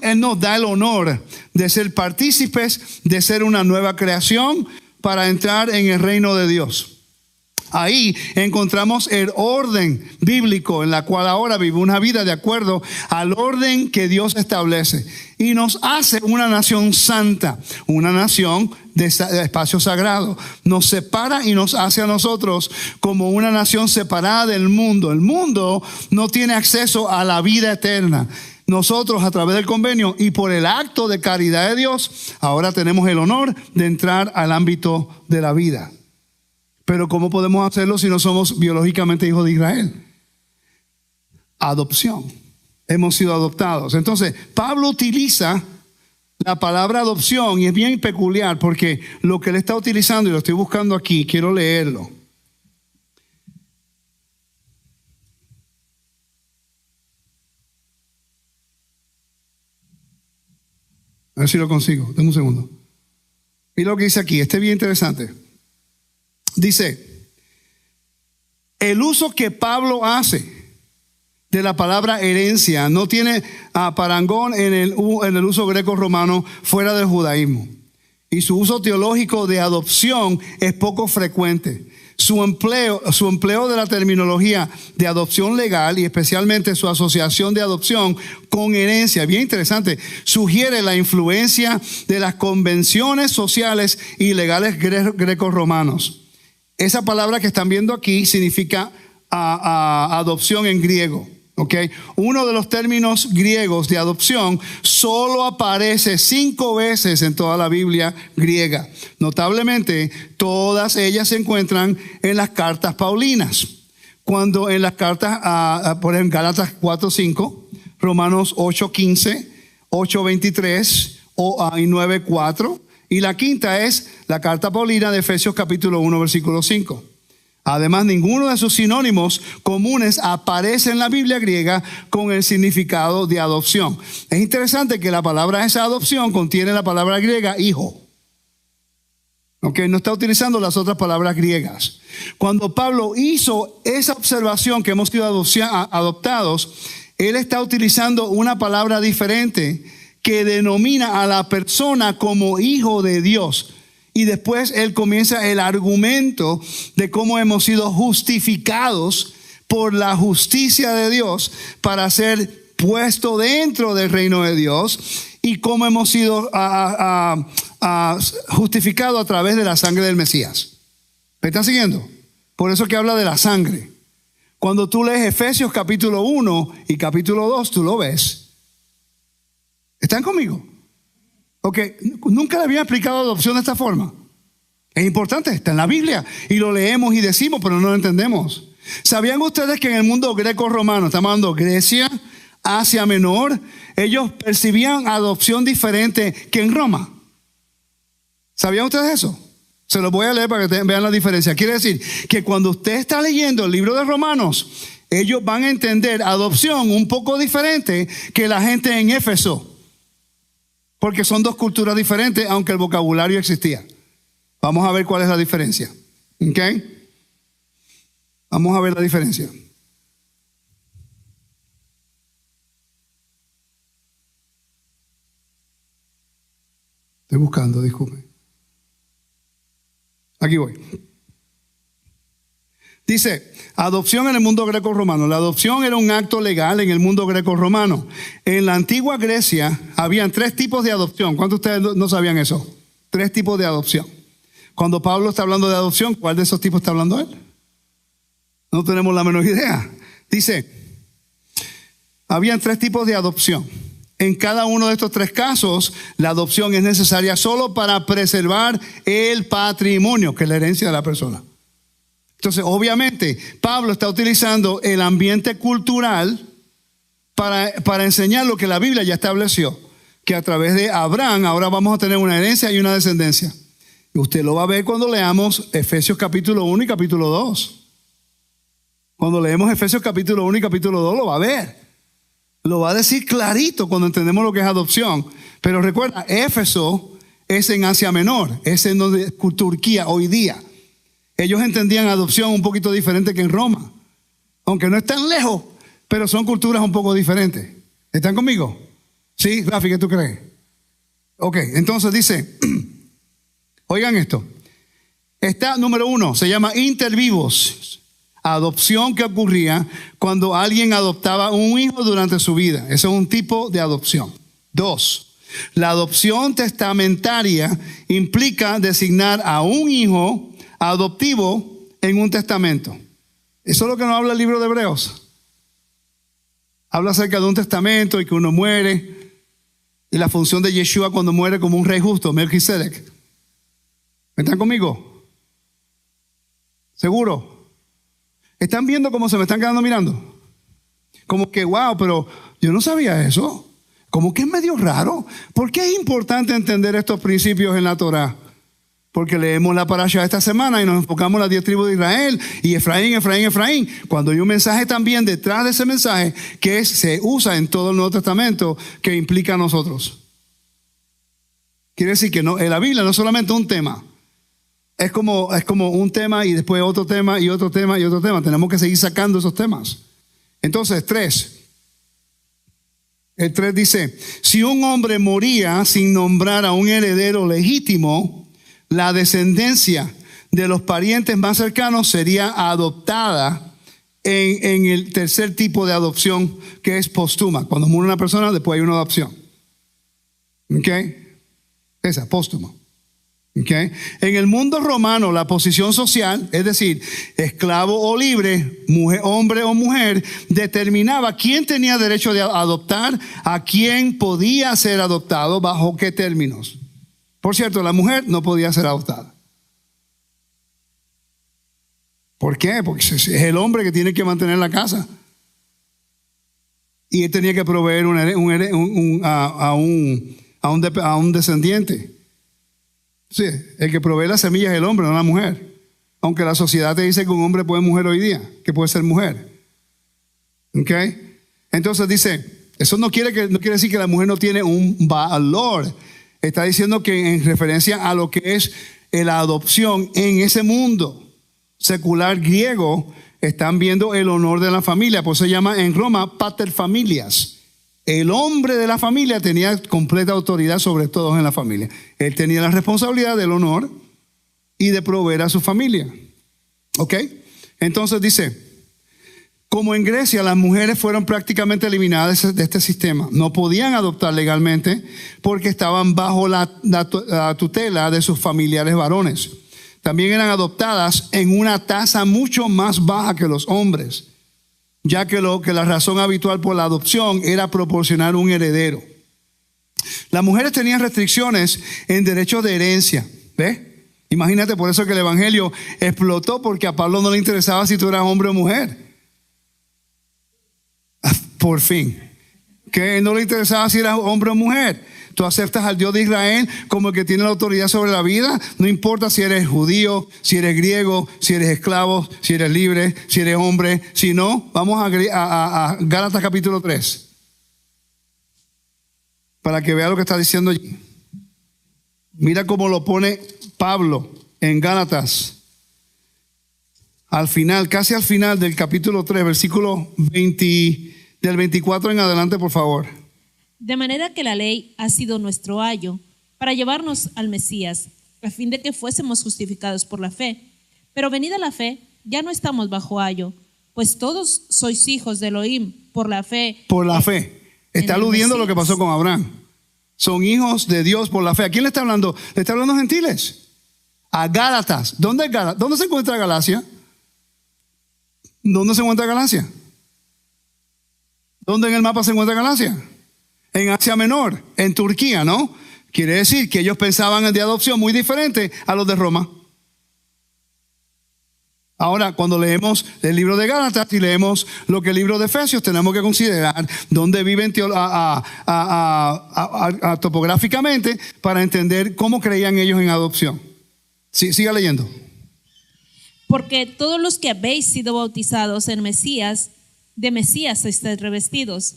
él nos da el honor de ser partícipes, de ser una nueva creación, para entrar en el reino de Dios. Ahí encontramos el orden bíblico en la cual ahora vive una vida de acuerdo al orden que Dios establece. Y nos hace una nación santa, una nación de espacio sagrado. Nos separa y nos hace a nosotros como una nación separada del mundo. El mundo no tiene acceso a la vida eterna. nosotros a través del convenio y por el acto de caridad de Dios, ahora tenemos el honor de entrar al ámbito de la vida. Pero ¿cómo podemos hacerlo si no somos biológicamente hijos de Israel? Adopción. Hemos sido adoptados. Entonces, Pablo utiliza la palabra adopción y es bien peculiar porque lo que él está utilizando, y lo estoy buscando aquí, quiero leerlo. A ver si lo consigo. Dame un segundo. Mira lo que dice aquí. Este es bien interesante. Dice, el uso que Pablo hace de la palabra herencia no tiene parangón en el uso greco-romano fuera del judaísmo. Y su uso teológico de adopción es poco frecuente. Su empleo de la terminología de adopción legal y especialmente su asociación de adopción con herencia, bien interesante, sugiere la influencia de las convenciones sociales y legales greco-romanos. Esa palabra que están viendo aquí significa adopción en griego. Okay. Uno de los términos griegos de adopción solo aparece 5 veces en toda la Biblia griega. Notablemente, todas ellas se encuentran en las cartas paulinas. Cuando en las cartas, por ejemplo, Gálatas 4:5, Romanos 8:15, 8:23 y 9:4. Y la quinta es la carta paulina de Efesios capítulo 1, versículo 5. Además, ninguno de sus sinónimos comunes aparece en la Biblia griega con el significado de adopción. Es interesante que la palabra esa adopción contiene la palabra griega hijo. Okay, no está utilizando las otras palabras griegas. Cuando Pablo hizo esa observación que hemos sido adoptados, él está utilizando una palabra diferente que denomina a la persona como hijo de Dios. Y después él comienza el argumento de cómo hemos sido justificados por la justicia de Dios para ser puesto dentro del reino de Dios y cómo hemos sido justificados a través de la sangre del Mesías. ¿Me están siguiendo? Por eso que habla de la sangre. Cuando tú lees Efesios capítulo 1 y capítulo 2, tú lo ves. ¿Están conmigo? Ok, nunca le había explicado adopción de esta forma. Es importante, está en la Biblia y lo leemos y decimos, pero no lo entendemos. ¿Sabían ustedes que en el mundo greco-romano, estamos hablando de Grecia, Asia Menor, ellos percibían adopción diferente que en Roma? ¿Sabían ustedes eso? Se los voy a leer para que vean la diferencia. Quiere decir que cuando usted está leyendo el libro de Romanos, ellos van a entender adopción un poco diferente que la gente en Éfeso. Porque son dos culturas diferentes, aunque el vocabulario existía. Vamos a ver cuál es la diferencia. ¿Ok? Vamos a ver la diferencia. Estoy buscando, disculpe. Aquí voy. Dice, adopción en el mundo greco-romano. La adopción era un acto legal en el mundo greco-romano. En la antigua Grecia habían 3 tipos de adopción. ¿Cuántos de ustedes no sabían eso? 3 tipos de adopción. Cuando Pablo está hablando de adopción, ¿cuál de esos tipos está hablando él? No tenemos la menor idea. Dice, habían 3 tipos de adopción. En cada uno de estos 3 casos, la adopción es necesaria solo para preservar el patrimonio, que es la herencia de la persona. Entonces, obviamente, Pablo está utilizando el ambiente cultural para enseñar lo que la Biblia ya estableció, que a través de Abraham ahora vamos a tener una herencia y una descendencia. Y usted lo va a ver cuando leamos Efesios capítulo 1 y capítulo 2. Cuando leemos Efesios capítulo 1 y capítulo 2 lo va a ver. Lo va a decir clarito cuando entendemos lo que es adopción. Pero recuerda, Éfeso es en Asia Menor, es en donde Turquía hoy día. Ellos entendían adopción un poquito diferente que en Roma. Aunque no es tan lejos, pero son culturas un poco diferentes. ¿Están conmigo? Sí, Rafi, ¿qué tú crees? Ok, entonces dice, oigan esto. Está, número 1, se llama inter vivos. Adopción que ocurría cuando alguien adoptaba un hijo durante su vida. Ese es un tipo de adopción. 2, la adopción testamentaria implica designar a un hijo adoptivo en un testamento. Eso es lo que nos habla el libro de Hebreos. Habla acerca de un testamento y que uno muere. Y la función de Yeshua cuando muere como un rey justo, Melquisedec. ¿Me están conmigo? ¿Seguro? ¿Están viendo cómo se me están quedando mirando? Como que, wow, pero yo no sabía eso. Como que es medio raro. ¿Por qué es importante entender estos principios en la Torah? Porque leemos la parasha esta semana y nos enfocamos en las 10 tribus de Israel y Efraín, Efraín, Efraín. Cuando hay un mensaje también detrás de ese mensaje que se usa en todo el Nuevo Testamento que implica a nosotros. Quiere decir que no, en la Biblia no es solamente un tema. Es como un tema y después otro tema y otro tema y otro tema. Tenemos que seguir sacando esos temas. Entonces, 3. El 3 dice, si un hombre moría sin nombrar a un heredero legítimo, la descendencia de los parientes más cercanos sería adoptada en el tercer tipo de adopción, que es póstuma. Cuando muere una persona, después hay una adopción. ¿Ok? Esa, póstuma. ¿Okay? En el mundo romano, la posición social, es decir, esclavo o libre, mujer, hombre o mujer, determinaba quién tenía derecho de adoptar, a quién podía ser adoptado, bajo qué términos. Por cierto, la mujer no podía ser adoptada. ¿Por qué? Porque es el hombre que tiene que mantener la casa. Y él tenía que proveer a un descendiente. Sí, el que provee la semilla es el hombre, no la mujer. Aunque la sociedad te dice que un hombre puede mujer hoy día, que puede ser mujer. ¿Ok? Entonces dice, eso no quiere decir que la mujer no tiene un valor. Está diciendo que en referencia a lo que es la adopción en ese mundo secular griego, están viendo el honor de la familia. Por eso se llama en Roma paterfamilias. El hombre de la familia tenía completa autoridad sobre todos en la familia. Él tenía la responsabilidad del honor y de proveer a su familia. ¿Ok? Entonces dice, como en Grecia las mujeres fueron prácticamente eliminadas de este sistema. No podían adoptar legalmente porque estaban bajo la tutela de sus familiares varones. También eran adoptadas en una tasa mucho más baja que los hombres, ya que la razón habitual por la adopción era proporcionar un heredero. Las mujeres tenían restricciones en derechos de herencia. ¿Ves? Imagínate, por eso que el evangelio explotó, porque a Pablo no le interesaba si tú eras hombre o mujer. Por fin. Que no le interesaba si eras hombre o mujer. Tú aceptas al Dios de Israel como el que tiene la autoridad sobre la vida. No importa si eres judío, si eres griego, si eres esclavo, si eres libre, si eres hombre. Si no, vamos a Gálatas capítulo 3. Para que vea lo que está diciendo allí. Mira cómo lo pone Pablo en Gálatas. Al final, casi al final del capítulo 3, versículo 20, del 24 en adelante, por favor. De manera que la ley ha sido nuestro ayo para llevarnos al Mesías, a fin de que fuésemos justificados por la fe. Pero venida la fe, ya no estamos bajo ayo, pues todos sois hijos de Elohim por la fe. Por la fe. Está aludiendo a lo que pasó con Abraham. Son hijos de Dios por la fe. ¿A quién le está hablando? Le está hablando a gentiles. A Gálatas. ¿Dónde se encuentra Galacia? ¿Dónde se encuentra Galacia? ¿Dónde en el mapa se encuentra Galacia? En Asia Menor, en Turquía, ¿no? Quiere decir que ellos pensaban de adopción muy diferente a los de Roma. Ahora, cuando leemos el libro de Gálatas y leemos lo que el libro de Efesios, tenemos que considerar dónde viven topográficamente para entender cómo creían ellos en adopción. Sí, siga leyendo. Porque todos los que habéis sido bautizados en Mesías, de Mesías estáis revestidos.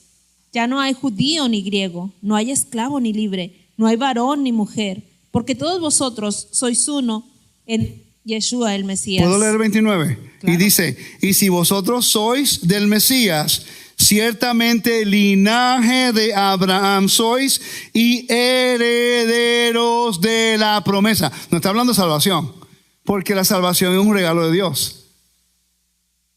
Ya no hay judío ni griego, no hay esclavo ni libre, no hay varón ni mujer, porque todos vosotros sois uno en Yeshua el Mesías. ¿Puedo leer 29? Claro. Y dice, y si vosotros sois del Mesías, ciertamente linaje de Abraham sois y herederos de la promesa. No está hablando de salvación, porque la salvación es un regalo de Dios.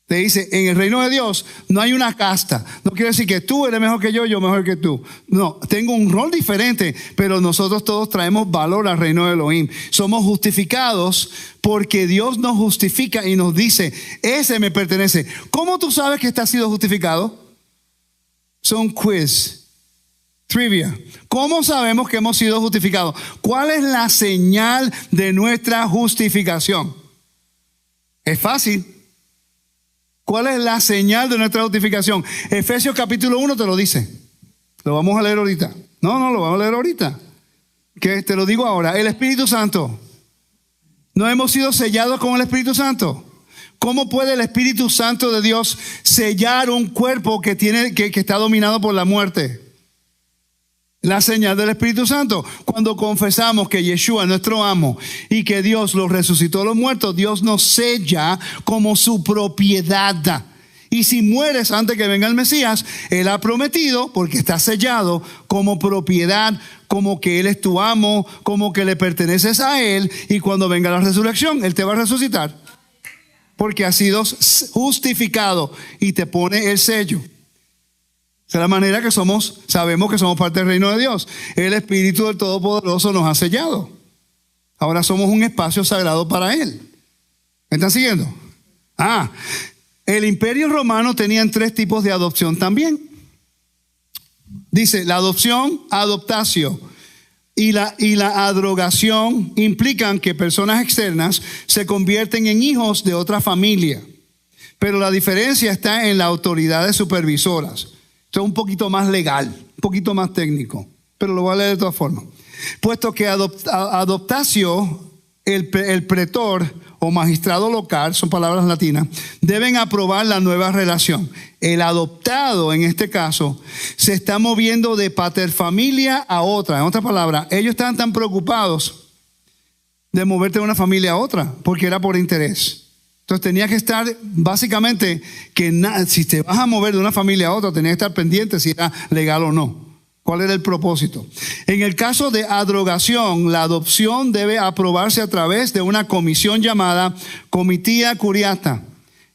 Te dice, en el reino de Dios no hay una casta. No quiere decir que tú eres mejor que yo mejor que tú. No, tengo un rol diferente, pero nosotros todos traemos valor al reino de Elohim. Somos justificados porque Dios nos justifica y nos dice, ese me pertenece. ¿Cómo tú sabes que estás sido justificado? Son quiz, trivia. ¿Cómo sabemos que hemos sido justificados? ¿Cuál es la señal de nuestra justificación? Es fácil. ¿Cuál es la señal de nuestra justificación? Efesios capítulo 1 te lo dice. Lo vamos a leer ahorita. No, lo vamos a leer ahorita. Que te lo digo ahora. El Espíritu Santo. ¿No hemos sido sellados con el Espíritu Santo? ¿Cómo puede el Espíritu Santo de Dios sellar un cuerpo que está dominado por la muerte? La señal del Espíritu Santo. Cuando confesamos que Yeshua es nuestro amo y que Dios los resucitó a los muertos, Dios nos sella como su propiedad. Y si mueres antes que venga el Mesías, Él ha prometido, porque está sellado como propiedad, como que Él es tu amo, como que le perteneces a Él, y cuando venga la resurrección, Él te va a resucitar. Porque has sido justificado y te pone el sello. Esa es la manera que sabemos que somos parte del reino de Dios. El Espíritu del Todopoderoso nos ha sellado. Ahora somos un espacio sagrado para Él. ¿Me están siguiendo? El Imperio Romano tenía 3 tipos de adopción también. Dice, la adopción, adoptatio, y la adrogación implican que personas externas se convierten en hijos de otra familia. Pero la diferencia está en las autoridades supervisoras. Esto es un poquito más legal, un poquito más técnico, pero lo voy a leer de todas formas. Puesto que adoptatio, el pretor o magistrado local, son palabras latinas, deben aprobar la nueva relación. El adoptado, en este caso, se está moviendo de paterfamilia a otra. En otras palabras, ellos estaban tan preocupados de moverte de una familia a otra, porque era por interés. Entonces tenía que estar, básicamente, si te vas a mover de una familia a otra, tenías que estar pendiente si era legal o no. ¿Cuál era el propósito? En el caso de adrogación, la adopción debe aprobarse a través de una comisión llamada Comitia Curiata.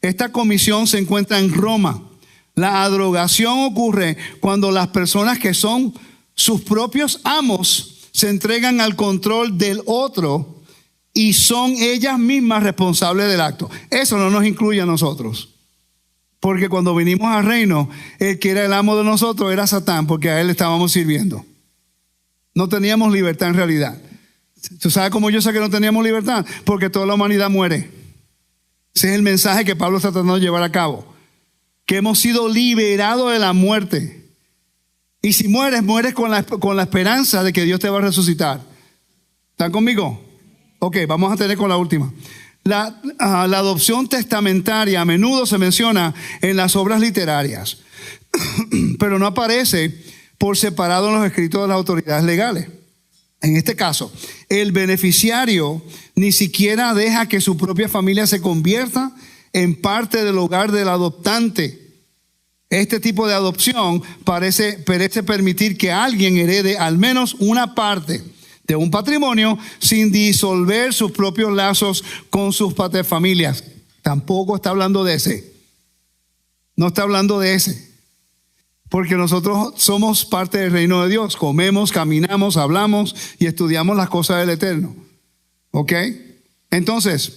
Esta comisión se encuentra en Roma. La adrogación ocurre cuando las personas que son sus propios amos se entregan al control del otro y son ellas mismas responsables del acto. Eso no nos incluye a nosotros. Porque cuando vinimos al reino, el que era el amo de nosotros era Satán, porque a él estábamos sirviendo. No teníamos libertad en realidad. ¿Tú sabes cómo yo sé que no teníamos libertad? Porque toda la humanidad muere. Ese es el mensaje que Pablo está tratando de llevar a cabo. Que hemos sido liberados de la muerte. Y si mueres, mueres con la esperanza de que Dios te va a resucitar. ¿Están conmigo? Ok, vamos a tener con la última. La adopción testamentaria a menudo se menciona en las obras literarias, pero no aparece por separado en los escritos de las autoridades legales. En este caso, el beneficiario ni siquiera deja que su propia familia se convierta en parte del hogar del adoptante. Este tipo de adopción parece permitir que alguien herede al menos una parte de un patrimonio sin disolver sus propios lazos con sus paterfamilias. Tampoco está hablando de ese. No está hablando de ese. Porque nosotros somos parte del reino de Dios. Comemos, caminamos, hablamos y estudiamos las cosas del Eterno. ¿Ok? Entonces,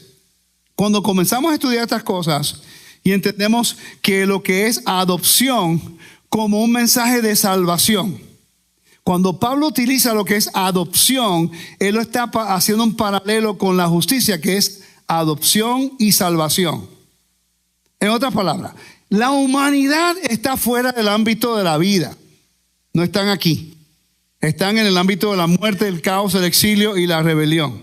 cuando comenzamos a estudiar estas cosas y entendemos que lo que es adopción como un mensaje de salvación. Cuando Pablo utiliza lo que es adopción, él lo está haciendo un paralelo con la justicia, que es adopción y salvación. En otras palabras, la humanidad está fuera del ámbito de la vida. No están aquí. Están en el ámbito de la muerte, el caos, el exilio y la rebelión.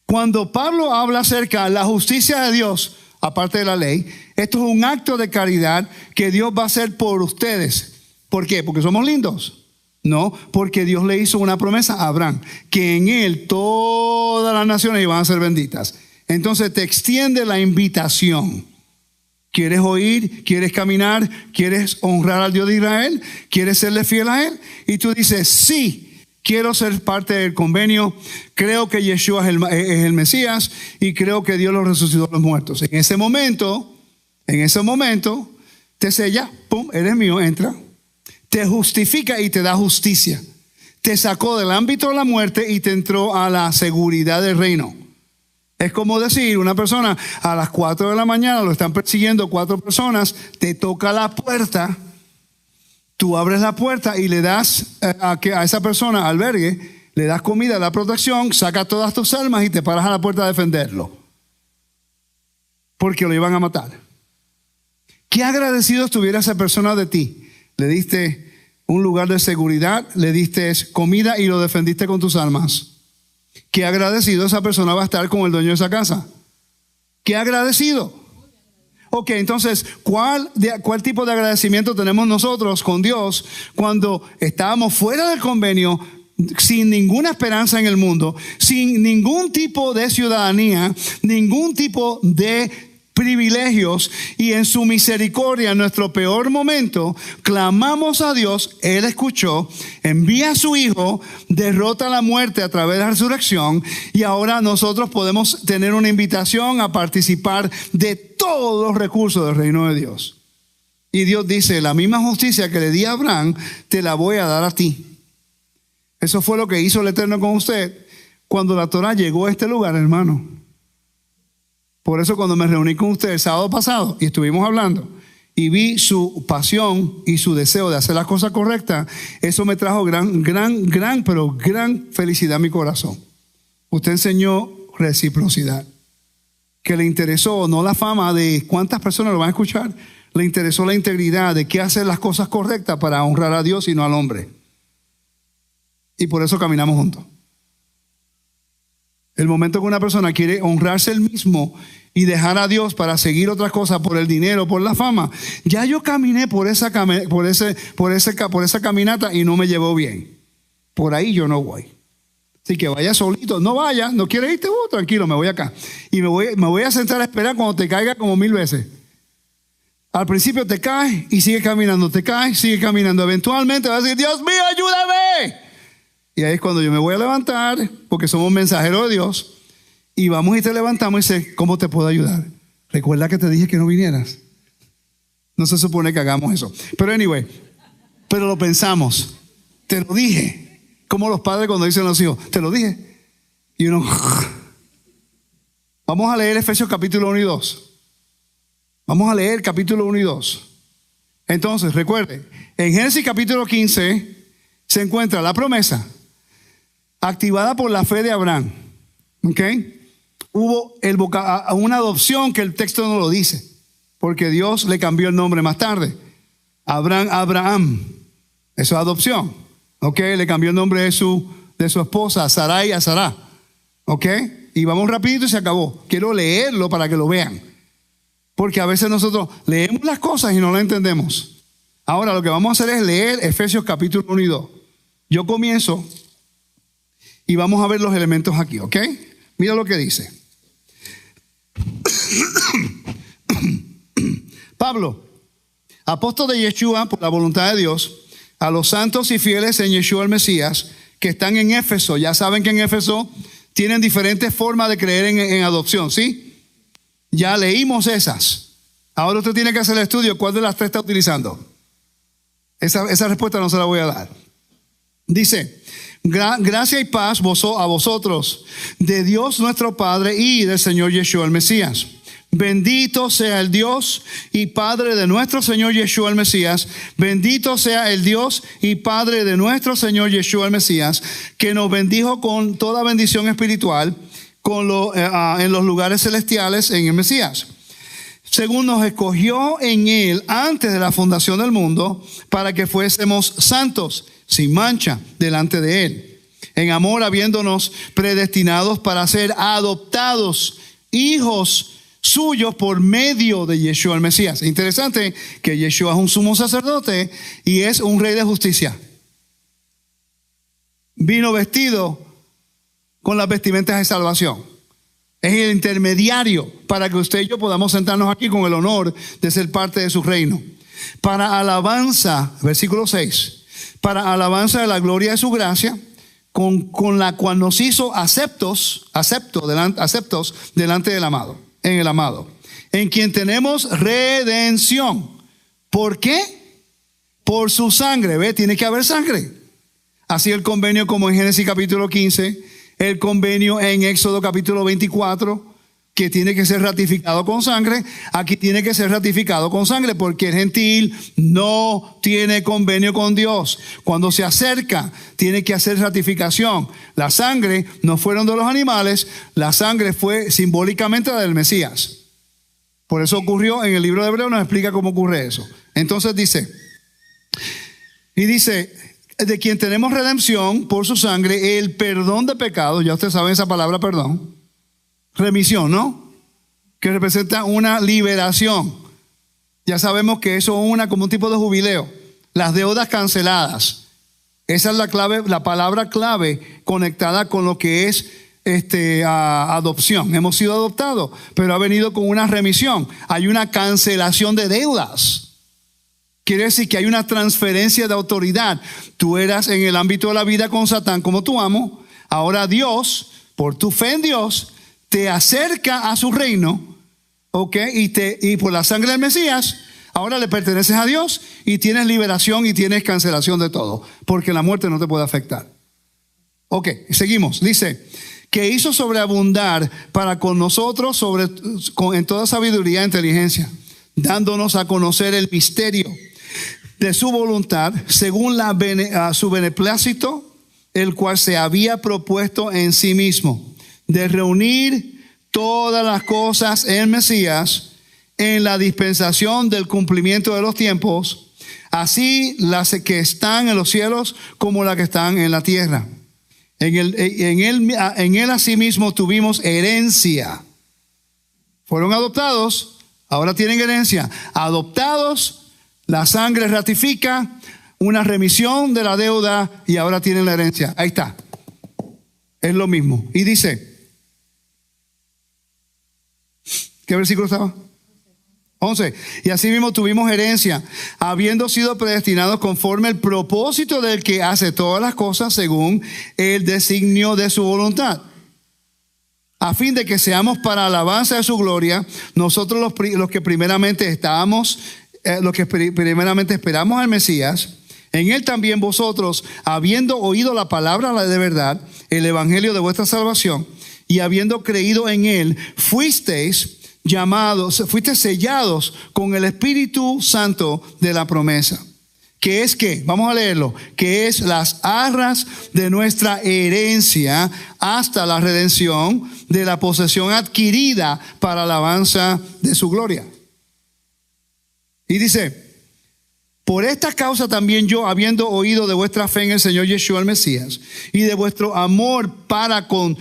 Cuando Pablo habla acerca de la justicia de Dios, aparte de la ley, esto es un acto de caridad que Dios va a hacer por ustedes. ¿Por qué? Porque somos lindos. No, porque Dios le hizo una promesa a Abraham, que en él todas las naciones iban a ser benditas. Entonces te extiende la invitación. ¿Quieres oír? ¿Quieres caminar? ¿Quieres honrar al Dios de Israel? ¿Quieres serle fiel a Él? Y tú dices, sí, quiero ser parte del convenio. Creo que Yeshua es el Mesías y creo que Dios lo resucitó de los muertos. En ese momento, te sella, pum, eres mío, entra. Te justifica y te da justicia. Te sacó del ámbito de la muerte y te entró a la seguridad del reino. Es como decir, una persona a las 4 de la mañana lo están persiguiendo 4 personas, te toca la puerta tú abres la puerta y le das a esa persona albergue, le das comida, le das protección, sacas todas tus armas y te paras a la puerta a defenderlo. Porque lo iban a matar. ¿Qué agradecido estuviera esa persona de ti? Le diste un lugar de seguridad, le diste comida y lo defendiste con tus armas. ¿Qué agradecido esa persona va a estar con el dueño de esa casa? ¿Qué agradecido? Ok, entonces, ¿cuál tipo de agradecimiento tenemos nosotros con Dios cuando estábamos fuera del convenio, sin ninguna esperanza en el mundo, sin ningún tipo de ciudadanía, ningún tipo de privilegios, y en su misericordia en nuestro peor momento clamamos a Dios, Él escuchó, envía a su Hijo, derrota la muerte a través de la resurrección, y ahora nosotros podemos tener una invitación a participar de todos los recursos del reino de Dios. Y Dios dice, la misma justicia que le di a Abraham te la voy a dar a ti. Eso fue lo que hizo el Eterno con usted cuando la Torah llegó a este lugar, hermano. Por eso cuando me reuní con usted el sábado pasado y estuvimos hablando y vi su pasión y su deseo de hacer las cosas correctas, eso me trajo gran felicidad a mi corazón. Usted enseñó reciprocidad, que le interesó no la fama de cuántas personas lo van a escuchar, le interesó la integridad de qué hacer las cosas correctas para honrar a Dios y no al hombre. Y por eso caminamos juntos. El momento que una persona quiere honrarse él mismo y dejar a Dios para seguir otras cosas por el dinero, por la fama, ya yo caminé por esa caminata y no me llevó bien. Por ahí yo no voy. Así que vaya solito, no vaya, no quiere irte, tranquilo, me voy acá. Y me voy a sentar a esperar cuando te caiga como 1000 veces. Al principio te caes y sigue caminando, te caes, sigue caminando. Eventualmente vas a decir, Dios mío, ayúdame. Y ahí es cuando yo me voy a levantar, porque somos mensajeros de Dios, y vamos y te levantamos y dice, ¿cómo te puedo ayudar? Recuerda que te dije que no vinieras. No se supone que hagamos eso. Pero anyway, pero lo pensamos. Te lo dije. Como los padres cuando dicen a los hijos, te lo dije. Y uno, vamos a leer Efesios capítulo 1 y 2. Vamos a leer capítulo 1 y 2. Entonces, recuerde, en Génesis capítulo 15 se encuentra la promesa activada por la fe de Abraham. ¿Ok? Hubo una adopción que el texto no lo dice, porque Dios le cambió el nombre más tarde. Abraham. Eso es adopción. ¿Ok? Le cambió el nombre de su esposa, Sarai, a Sará. ¿Ok? Y vamos rapidito y se acabó. Quiero leerlo para que lo vean. Porque a veces nosotros leemos las cosas y no las entendemos. Ahora lo que vamos a hacer es leer Efesios capítulo 1 y 2. Yo comienzo y vamos a ver los elementos aquí, ¿ok? Mira lo que dice. Pablo, apóstol de Yeshua por la voluntad de Dios, a los santos y fieles en Yeshua el Mesías que están en Éfeso. Ya saben que en Éfeso tienen diferentes formas de creer en adopción, ¿sí? Ya leímos esas. Ahora usted tiene que hacer el estudio. ¿Cuál de las tres está utilizando? Esa respuesta no se la voy a dar. Dice, gracia y paz a vosotros, de Dios nuestro Padre y del Señor Yeshua el Mesías. Bendito sea el Dios y Padre de nuestro Señor Yeshua el Mesías. Bendito sea el Dios y Padre de nuestro Señor Yeshua el Mesías, que nos bendijo con toda bendición espiritual en los lugares celestiales en el Mesías, según nos escogió en Él antes de la fundación del mundo, para que fuésemos santos, sin mancha, delante de Él, en amor habiéndonos predestinados para ser adoptados hijos suyos por medio de Yeshua el Mesías. Interesante que Yeshua es un sumo sacerdote y es un rey de justicia. Vino vestido con las vestimentas de salvación. Es el intermediario para que usted y yo podamos sentarnos aquí con el honor de ser parte de su reino. Para alabanza, versículo 6, para alabanza de la gloria de su gracia, con la cual nos hizo aceptos delante del amado, en el amado, en quien tenemos redención. ¿Por qué? Por su sangre. ¿Ve? Tiene que haber sangre. Así el convenio como en Génesis capítulo 15, el convenio en Éxodo capítulo 24, que tiene que ser ratificado con sangre, aquí tiene que ser ratificado con sangre, porque el gentil no tiene convenio con Dios. Cuando se acerca, tiene que hacer ratificación. La sangre no fueron de los animales, la sangre fue simbólicamente la del Mesías. Por eso ocurrió en el libro de Hebreos, nos explica cómo ocurre eso. Entonces dice, de quien tenemos redención por su sangre, el perdón de pecados. Ya ustedes saben esa palabra perdón. Remisión, ¿no? Que representa una liberación. Ya sabemos que eso es como un tipo de jubileo. Las deudas canceladas. Esa es la clave, la palabra clave conectada con lo que es adopción. Hemos sido adoptados, pero ha venido con una remisión. Hay una cancelación de deudas. Quiere decir que hay una transferencia de autoridad. Tú eras en el ámbito de la vida con Satán como tu amo. Ahora Dios, por tu fe en Dios, te acerca a su reino, ¿ok? Y por la sangre del Mesías, ahora le perteneces a Dios y tienes liberación y tienes cancelación de todo, porque la muerte no te puede afectar. Ok, seguimos. Dice, que hizo sobreabundar para con nosotros en toda sabiduría e inteligencia, dándonos a conocer el misterio de su voluntad, según su beneplácito, el cual se había propuesto en sí mismo, de reunir todas las cosas en Mesías, en la dispensación del cumplimiento de los tiempos, así las que están en los cielos como las que están en la tierra. En él asimismo tuvimos herencia. Fueron adoptados, ahora tienen herencia. Adoptados, la sangre ratifica una remisión de la deuda y ahora tienen la herencia. Ahí está. Es lo mismo. Y dice, ¿qué versículo estaba? 11. Y así mismo tuvimos herencia, habiendo sido predestinados conforme el propósito del que hace todas las cosas según el designio de su voluntad, a fin de que seamos para alabanza de su gloria, nosotros los que primeramente esperamos al Mesías. En él también vosotros, habiendo oído la palabra de verdad, el evangelio de vuestra salvación, y habiendo creído en él, fuisteis sellados con el Espíritu Santo de la promesa. ¿Qué es qué? Vamos a leerlo. Que es las arras de nuestra herencia hasta la redención de la posesión adquirida para alabanza de su gloria. Y dice, por esta causa también yo, habiendo oído de vuestra fe en el Señor Yeshua el Mesías y de vuestro amor para con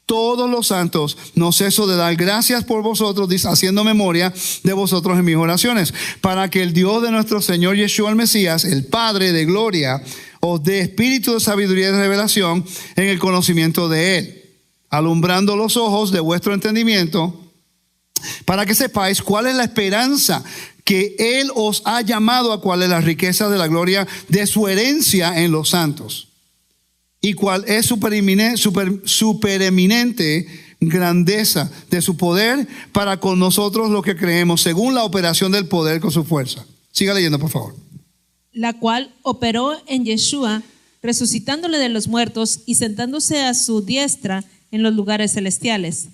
todos los santos, no ceso de dar gracias por vosotros, haciendo memoria de vosotros en mis oraciones, para que el Dios de nuestro Señor Yeshua el Mesías, el Padre de gloria, os dé espíritu de sabiduría y de revelación en el conocimiento de Él, alumbrando los ojos de vuestro entendimiento, para que sepáis cuál es la esperanza que Él os ha llamado, a cuál es la riqueza de la gloria de su herencia en los santos, y cuál es supereminente grandeza de su poder para con nosotros los que creemos, según la operación del poder con su fuerza. Siga leyendo, por favor. La cual operó en Yeshua, resucitándole de los muertos y sentándose a su diestra en los lugares celestiales,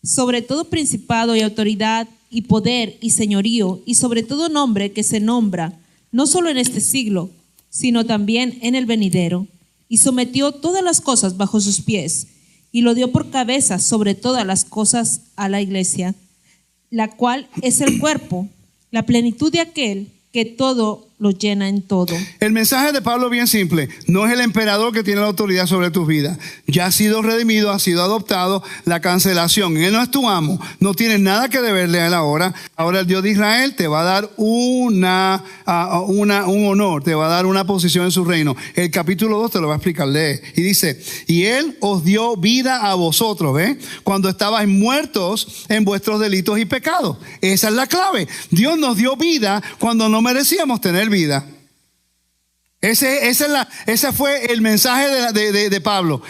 sobre todo principado y autoridad y poder y señorío, y sobre todo nombre que se nombra, no solo en este siglo, sino también en el venidero. Y sometió todas las cosas bajo sus pies, y lo dio por cabeza sobre todas las cosas a la iglesia, la cual es el cuerpo, la plenitud de aquel que todo lo llena en todo. El mensaje de Pablo es bien simple. No es el emperador que tiene la autoridad sobre tus vidas. Ya has sido redimido, has sido adoptado. La cancelación. Él no es tu amo. No tienes nada que deberle a él ahora. Ahora el Dios de Israel te va a dar un honor. Te va a dar una posición en su reino. El capítulo 2 te lo va a explicar. Lee. Y dice, y él os dio vida a vosotros, ¿ves? Cuando estabais muertos en vuestros delitos y pecados. Esa es la clave. Dios nos dio vida cuando no merecíamos tener vida. Ese fue el mensaje de Pablo.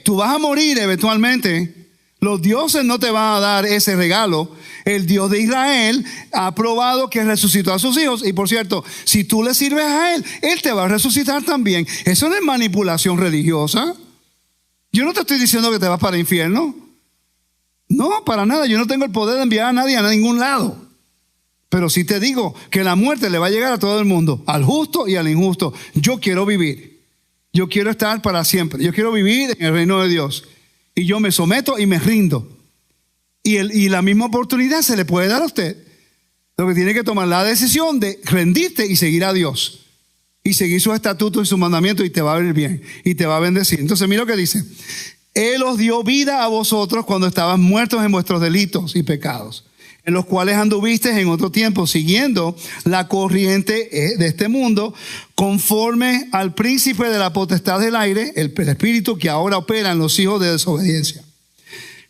Tú vas a morir eventualmente. Los dioses no te van a dar ese regalo. El Dios de Israel ha probado que resucitó a sus hijos. Y por cierto, si tú le sirves a Él, Él te va a resucitar también. Eso no es manipulación religiosa. Yo no te estoy diciendo que te vas para el infierno. No, para nada. Yo no tengo el poder de enviar a nadie a ningún lado. Pero sí te digo que la muerte le va a llegar a todo el mundo, al justo y al injusto. Yo quiero vivir. Yo quiero estar para siempre. Yo quiero vivir en el reino de Dios. Y yo me someto y me rindo. Y la misma oportunidad se le puede dar a usted. Lo que tiene que tomar la decisión de rendirte y seguir a Dios. Y seguir sus estatutos y sus mandamientos, y te va a ir bien. Y te va a bendecir. Entonces mira lo que dice. Él os dio vida a vosotros cuando estaban muertos en vuestros delitos y pecados, en los cuales anduvisteis en otro tiempo, siguiendo la corriente de este mundo, conforme al príncipe de la potestad del aire, el espíritu que ahora opera en los hijos de desobediencia,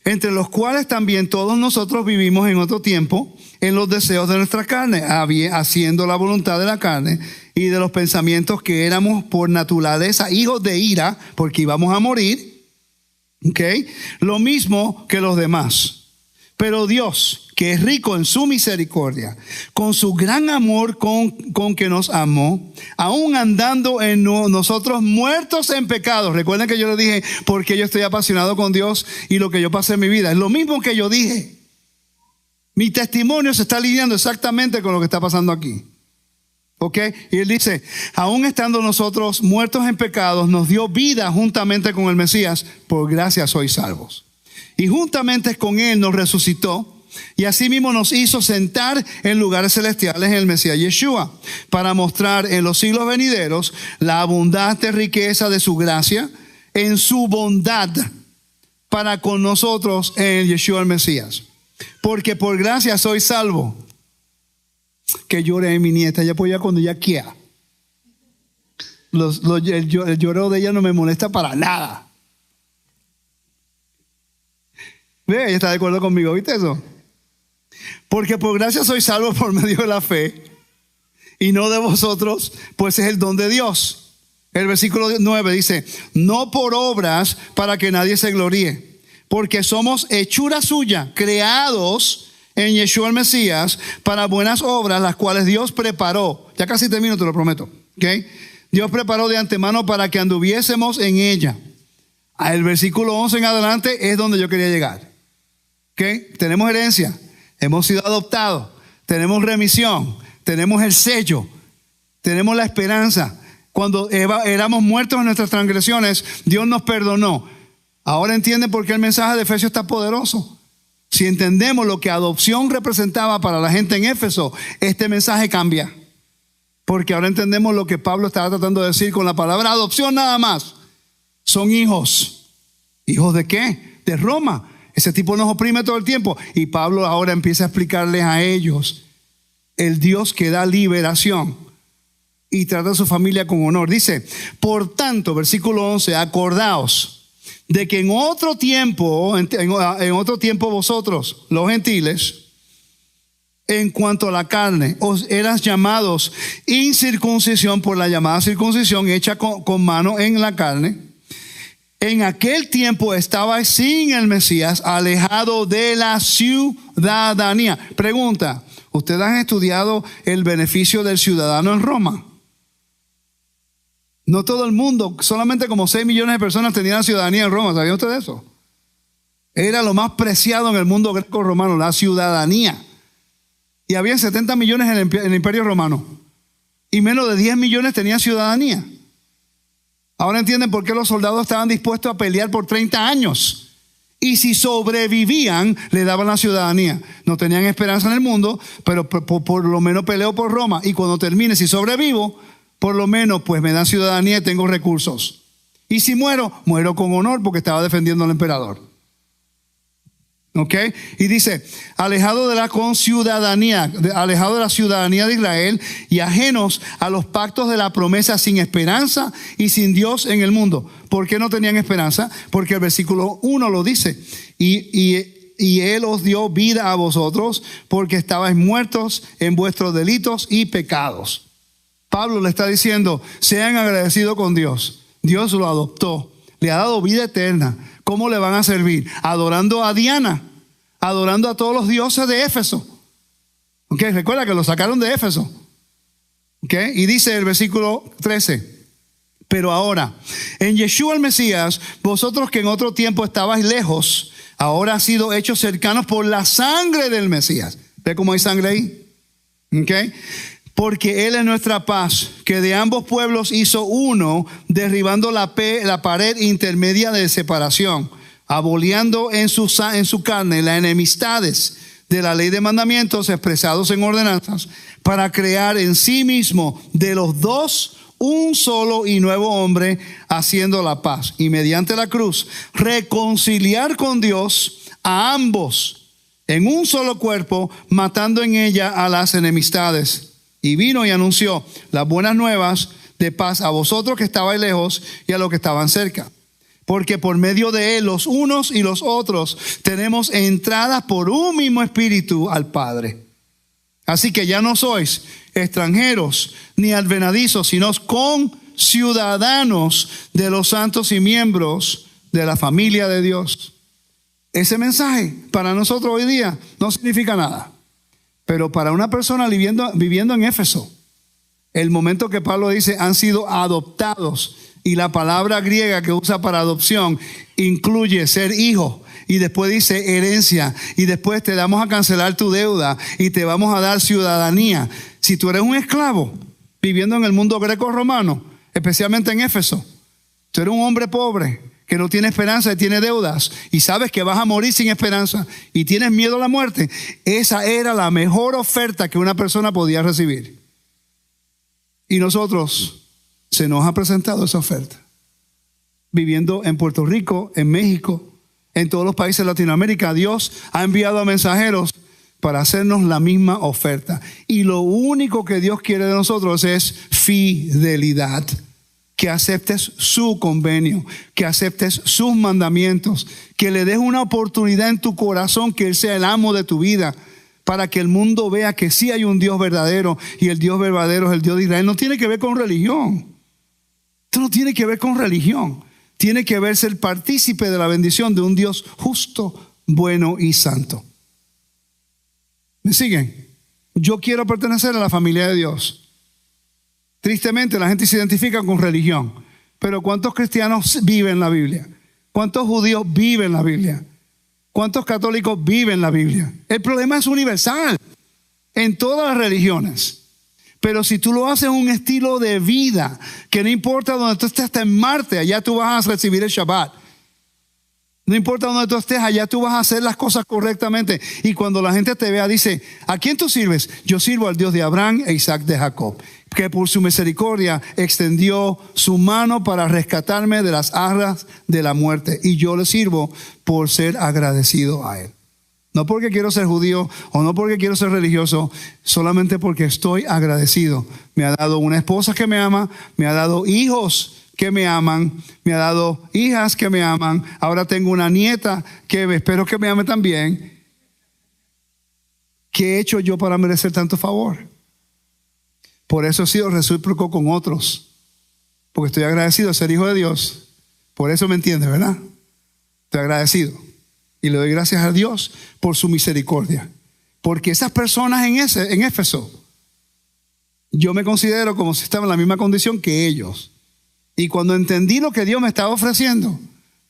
entre los cuales también todos nosotros vivimos en otro tiempo, en los deseos de nuestra carne, haciendo la voluntad de la carne y de los pensamientos, que éramos por naturaleza hijos de ira, porque íbamos a morir, lo mismo que los demás. Pero Dios, que es rico en su misericordia, con su gran amor con que nos amó, aún andando en nosotros muertos en pecados. Recuerden que yo les dije porque yo estoy apasionado con Dios y lo que yo pasé en mi vida. Es lo mismo que yo dije. Mi testimonio se está alineando exactamente con lo que está pasando aquí. Y él dice, aún estando nosotros muertos en pecados, nos dio vida juntamente con el Mesías. Por gracia sois salvos. Y juntamente con él nos resucitó, y asimismo nos hizo sentar en lugares celestiales en el Mesías Yeshua, para mostrar en los siglos venideros la abundante riqueza de su gracia en su bondad para con nosotros en Yeshua el Mesías. Porque por gracia soy salvo. Que llore mi nieta, ella puede ir cuando ella quiera. El lloro de ella no me molesta para nada. Ve, ella está de acuerdo conmigo, ¿viste eso? Porque por gracia soy salvo por medio de la fe, y no de vosotros, pues es el don de Dios. El versículo 9 dice, no por obras para que nadie se gloríe, porque somos hechura suya, creados en Yeshua el Mesías para buenas obras, las cuales Dios preparó. Ya casi termino, te lo prometo. Dios preparó de antemano para que anduviésemos en ella. El versículo 11 en adelante es donde yo quería llegar. Tenemos herencia, hemos sido adoptados, tenemos remisión, tenemos el sello, tenemos la esperanza. Cuando éramos muertos en nuestras transgresiones, Dios nos perdonó. Ahora entienden por qué el mensaje de Efesios está poderoso. Si entendemos lo que adopción representaba para la gente en Éfeso, este mensaje cambia. Porque ahora entendemos lo que Pablo estaba tratando de decir con la palabra adopción nada más. Son hijos. ¿Hijos de qué? De Roma. Ese tipo nos oprime todo el tiempo. Y Pablo ahora empieza a explicarles a ellos el Dios que da liberación y trata a su familia con honor. Dice, por tanto, versículo 11, acordaos de que en otro tiempo vosotros, los gentiles, en cuanto a la carne, os eras llamados incircuncisión por la llamada circuncisión hecha con mano en la carne. En aquel tiempo estabais sin el Mesías, alejado de la ciudadanía. Pregunta, ¿ustedes han estudiado el beneficio del ciudadano en Roma? No todo el mundo, solamente como 6 millones de personas tenían ciudadanía en Roma. ¿Sabían ustedes eso? Era lo más preciado en el mundo greco-romano, la ciudadanía. Y había 70 millones en el Imperio Romano. Y menos de 10 millones tenían ciudadanía. Ahora entienden por qué los soldados estaban dispuestos a pelear por 30 años. Y si sobrevivían, le daban la ciudadanía. No tenían esperanza en el mundo, pero por lo menos peleo por Roma. Y cuando termine, si sobrevivo, por lo menos pues me dan ciudadanía y tengo recursos. Y si muero, muero con honor porque estaba defendiendo al emperador. Y dice, alejado de la conciudadanía, alejado de la ciudadanía de Israel y ajenos a los pactos de la promesa, sin esperanza y sin Dios en el mundo. ¿Por qué no tenían esperanza? Porque el versículo 1 lo dice. Y Él os dio vida a vosotros porque estabais muertos en vuestros delitos y pecados. Pablo le está diciendo, sean agradecidos con Dios. Dios lo adoptó, le ha dado vida eterna. ¿Cómo le van a servir? Adorando a Diana, adorando a todos los dioses de Éfeso. Recuerda que lo sacaron de Éfeso. Y dice el versículo 13, pero ahora, en Yeshua el Mesías, vosotros que en otro tiempo estabais lejos, ahora han sido hechos cercanos por la sangre del Mesías. ¿Ve cómo hay sangre ahí? ¿Okay? Porque Él es nuestra paz, que de ambos pueblos hizo uno, derribando la pared intermedia de separación, aboliendo en su carne las enemistades de la ley de mandamientos expresados en ordenanzas, para crear en sí mismo de los dos un solo y nuevo hombre, haciendo la paz, y mediante la cruz reconciliar con Dios a ambos en un solo cuerpo, matando en ella a las enemistades. Y vino y anunció las buenas nuevas de paz a vosotros que estabais lejos y a los que estaban cerca. Porque por medio de Él, los unos y los otros, tenemos entradas por un mismo espíritu al Padre. Así que ya no sois extranjeros ni advenedizos, sino conciudadanos de los santos y miembros de la familia de Dios. Ese mensaje para nosotros hoy día no significa nada. Pero para una persona viviendo en Éfeso, el momento que Pablo dice han sido adoptados, y la palabra griega que usa para adopción incluye ser hijo, y después dice herencia, y después te damos a cancelar tu deuda y te vamos a dar ciudadanía. Si tú eres un esclavo viviendo en el mundo greco-romano, especialmente en Éfeso, tú eres un hombre pobre que no tiene esperanza y tiene deudas, y sabes que vas a morir sin esperanza y tienes miedo a la muerte, esa era la mejor oferta que una persona podía recibir. Y nosotros se nos ha presentado esa oferta. Viviendo en Puerto Rico, en México, en todos los países de Latinoamérica, Dios ha enviado a mensajeros para hacernos la misma oferta. Y lo único que Dios quiere de nosotros es fidelidad. Que aceptes su convenio, que aceptes sus mandamientos, que le des una oportunidad en tu corazón, que Él sea el amo de tu vida, para que el mundo vea que sí hay un Dios verdadero, y el Dios verdadero es el Dios de Israel. No tiene que ver con religión. Esto no tiene que ver con religión. Tiene que ver ser partícipe de la bendición de un Dios justo, bueno y santo. ¿Me siguen? Yo quiero pertenecer a la familia de Dios. Tristemente la gente se identifica con religión, pero ¿cuántos cristianos viven la Biblia? ¿Cuántos judíos viven la Biblia? ¿Cuántos católicos viven la Biblia? El problema es universal en todas las religiones. Pero si tú lo haces un estilo de vida, que no importa donde tú estés, hasta en Marte, allá tú vas a recibir el Shabbat. No importa donde tú estés, allá tú vas a hacer las cosas correctamente. Y cuando la gente te vea, dice, ¿a quién tú sirves? Yo sirvo al Dios de Abraham e Isaac de Jacob, que por su misericordia extendió su mano para rescatarme de las garras de la muerte. Y yo le sirvo por ser agradecido a Él. No porque quiero ser judío o no porque quiero ser religioso, solamente porque estoy agradecido. Me ha dado una esposa que me ama, me ha dado hijos que me aman, me ha dado hijas que me aman. Ahora tengo una nieta que espero que me ame también. ¿Qué he hecho yo para merecer tanto favor? Por eso he sido recíproco con otros, porque estoy agradecido de ser hijo de Dios. Por eso me entiendes, ¿verdad? Estoy agradecido. Y le doy gracias a Dios por su misericordia. Porque esas personas en Éfeso, yo me considero como si estaba en la misma condición que ellos. Y cuando entendí lo que Dios me estaba ofreciendo,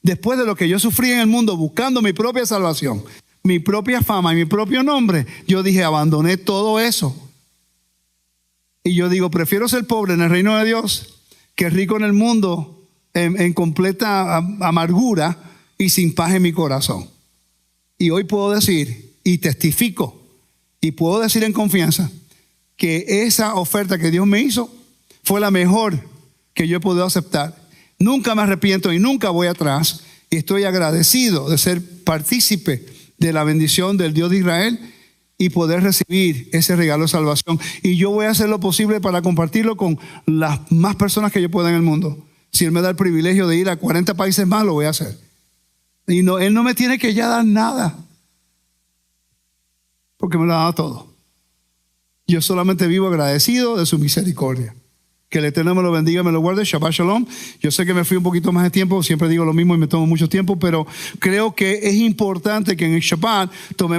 después de lo que yo sufrí en el mundo, buscando mi propia salvación, mi propia fama y mi propio nombre, yo dije, abandoné todo eso. Y yo digo, prefiero ser pobre en el reino de Dios que rico en el mundo, en completa amargura y sin paz en mi corazón. Y hoy puedo decir, y testifico, y puedo decir en confianza, que esa oferta que Dios me hizo fue la mejor que yo he podido aceptar. Nunca me arrepiento y nunca voy atrás. Y estoy agradecido de ser partícipe de la bendición del Dios de Israel y poder recibir ese regalo de salvación. Y yo voy a hacer lo posible para compartirlo con las más personas que yo pueda en el mundo. Si Él me da el privilegio de ir a 40 países más, lo voy a hacer. Y no, Él no me tiene que ya dar nada, porque me lo ha dado todo. Yo solamente vivo agradecido de su misericordia. Que el Eterno me lo bendiga, me lo guarde. Shabbat Shalom. Yo sé que me fui un poquito más de tiempo, siempre digo lo mismo y me tomo mucho tiempo, pero creo que es importante que en el Shabbat tomemos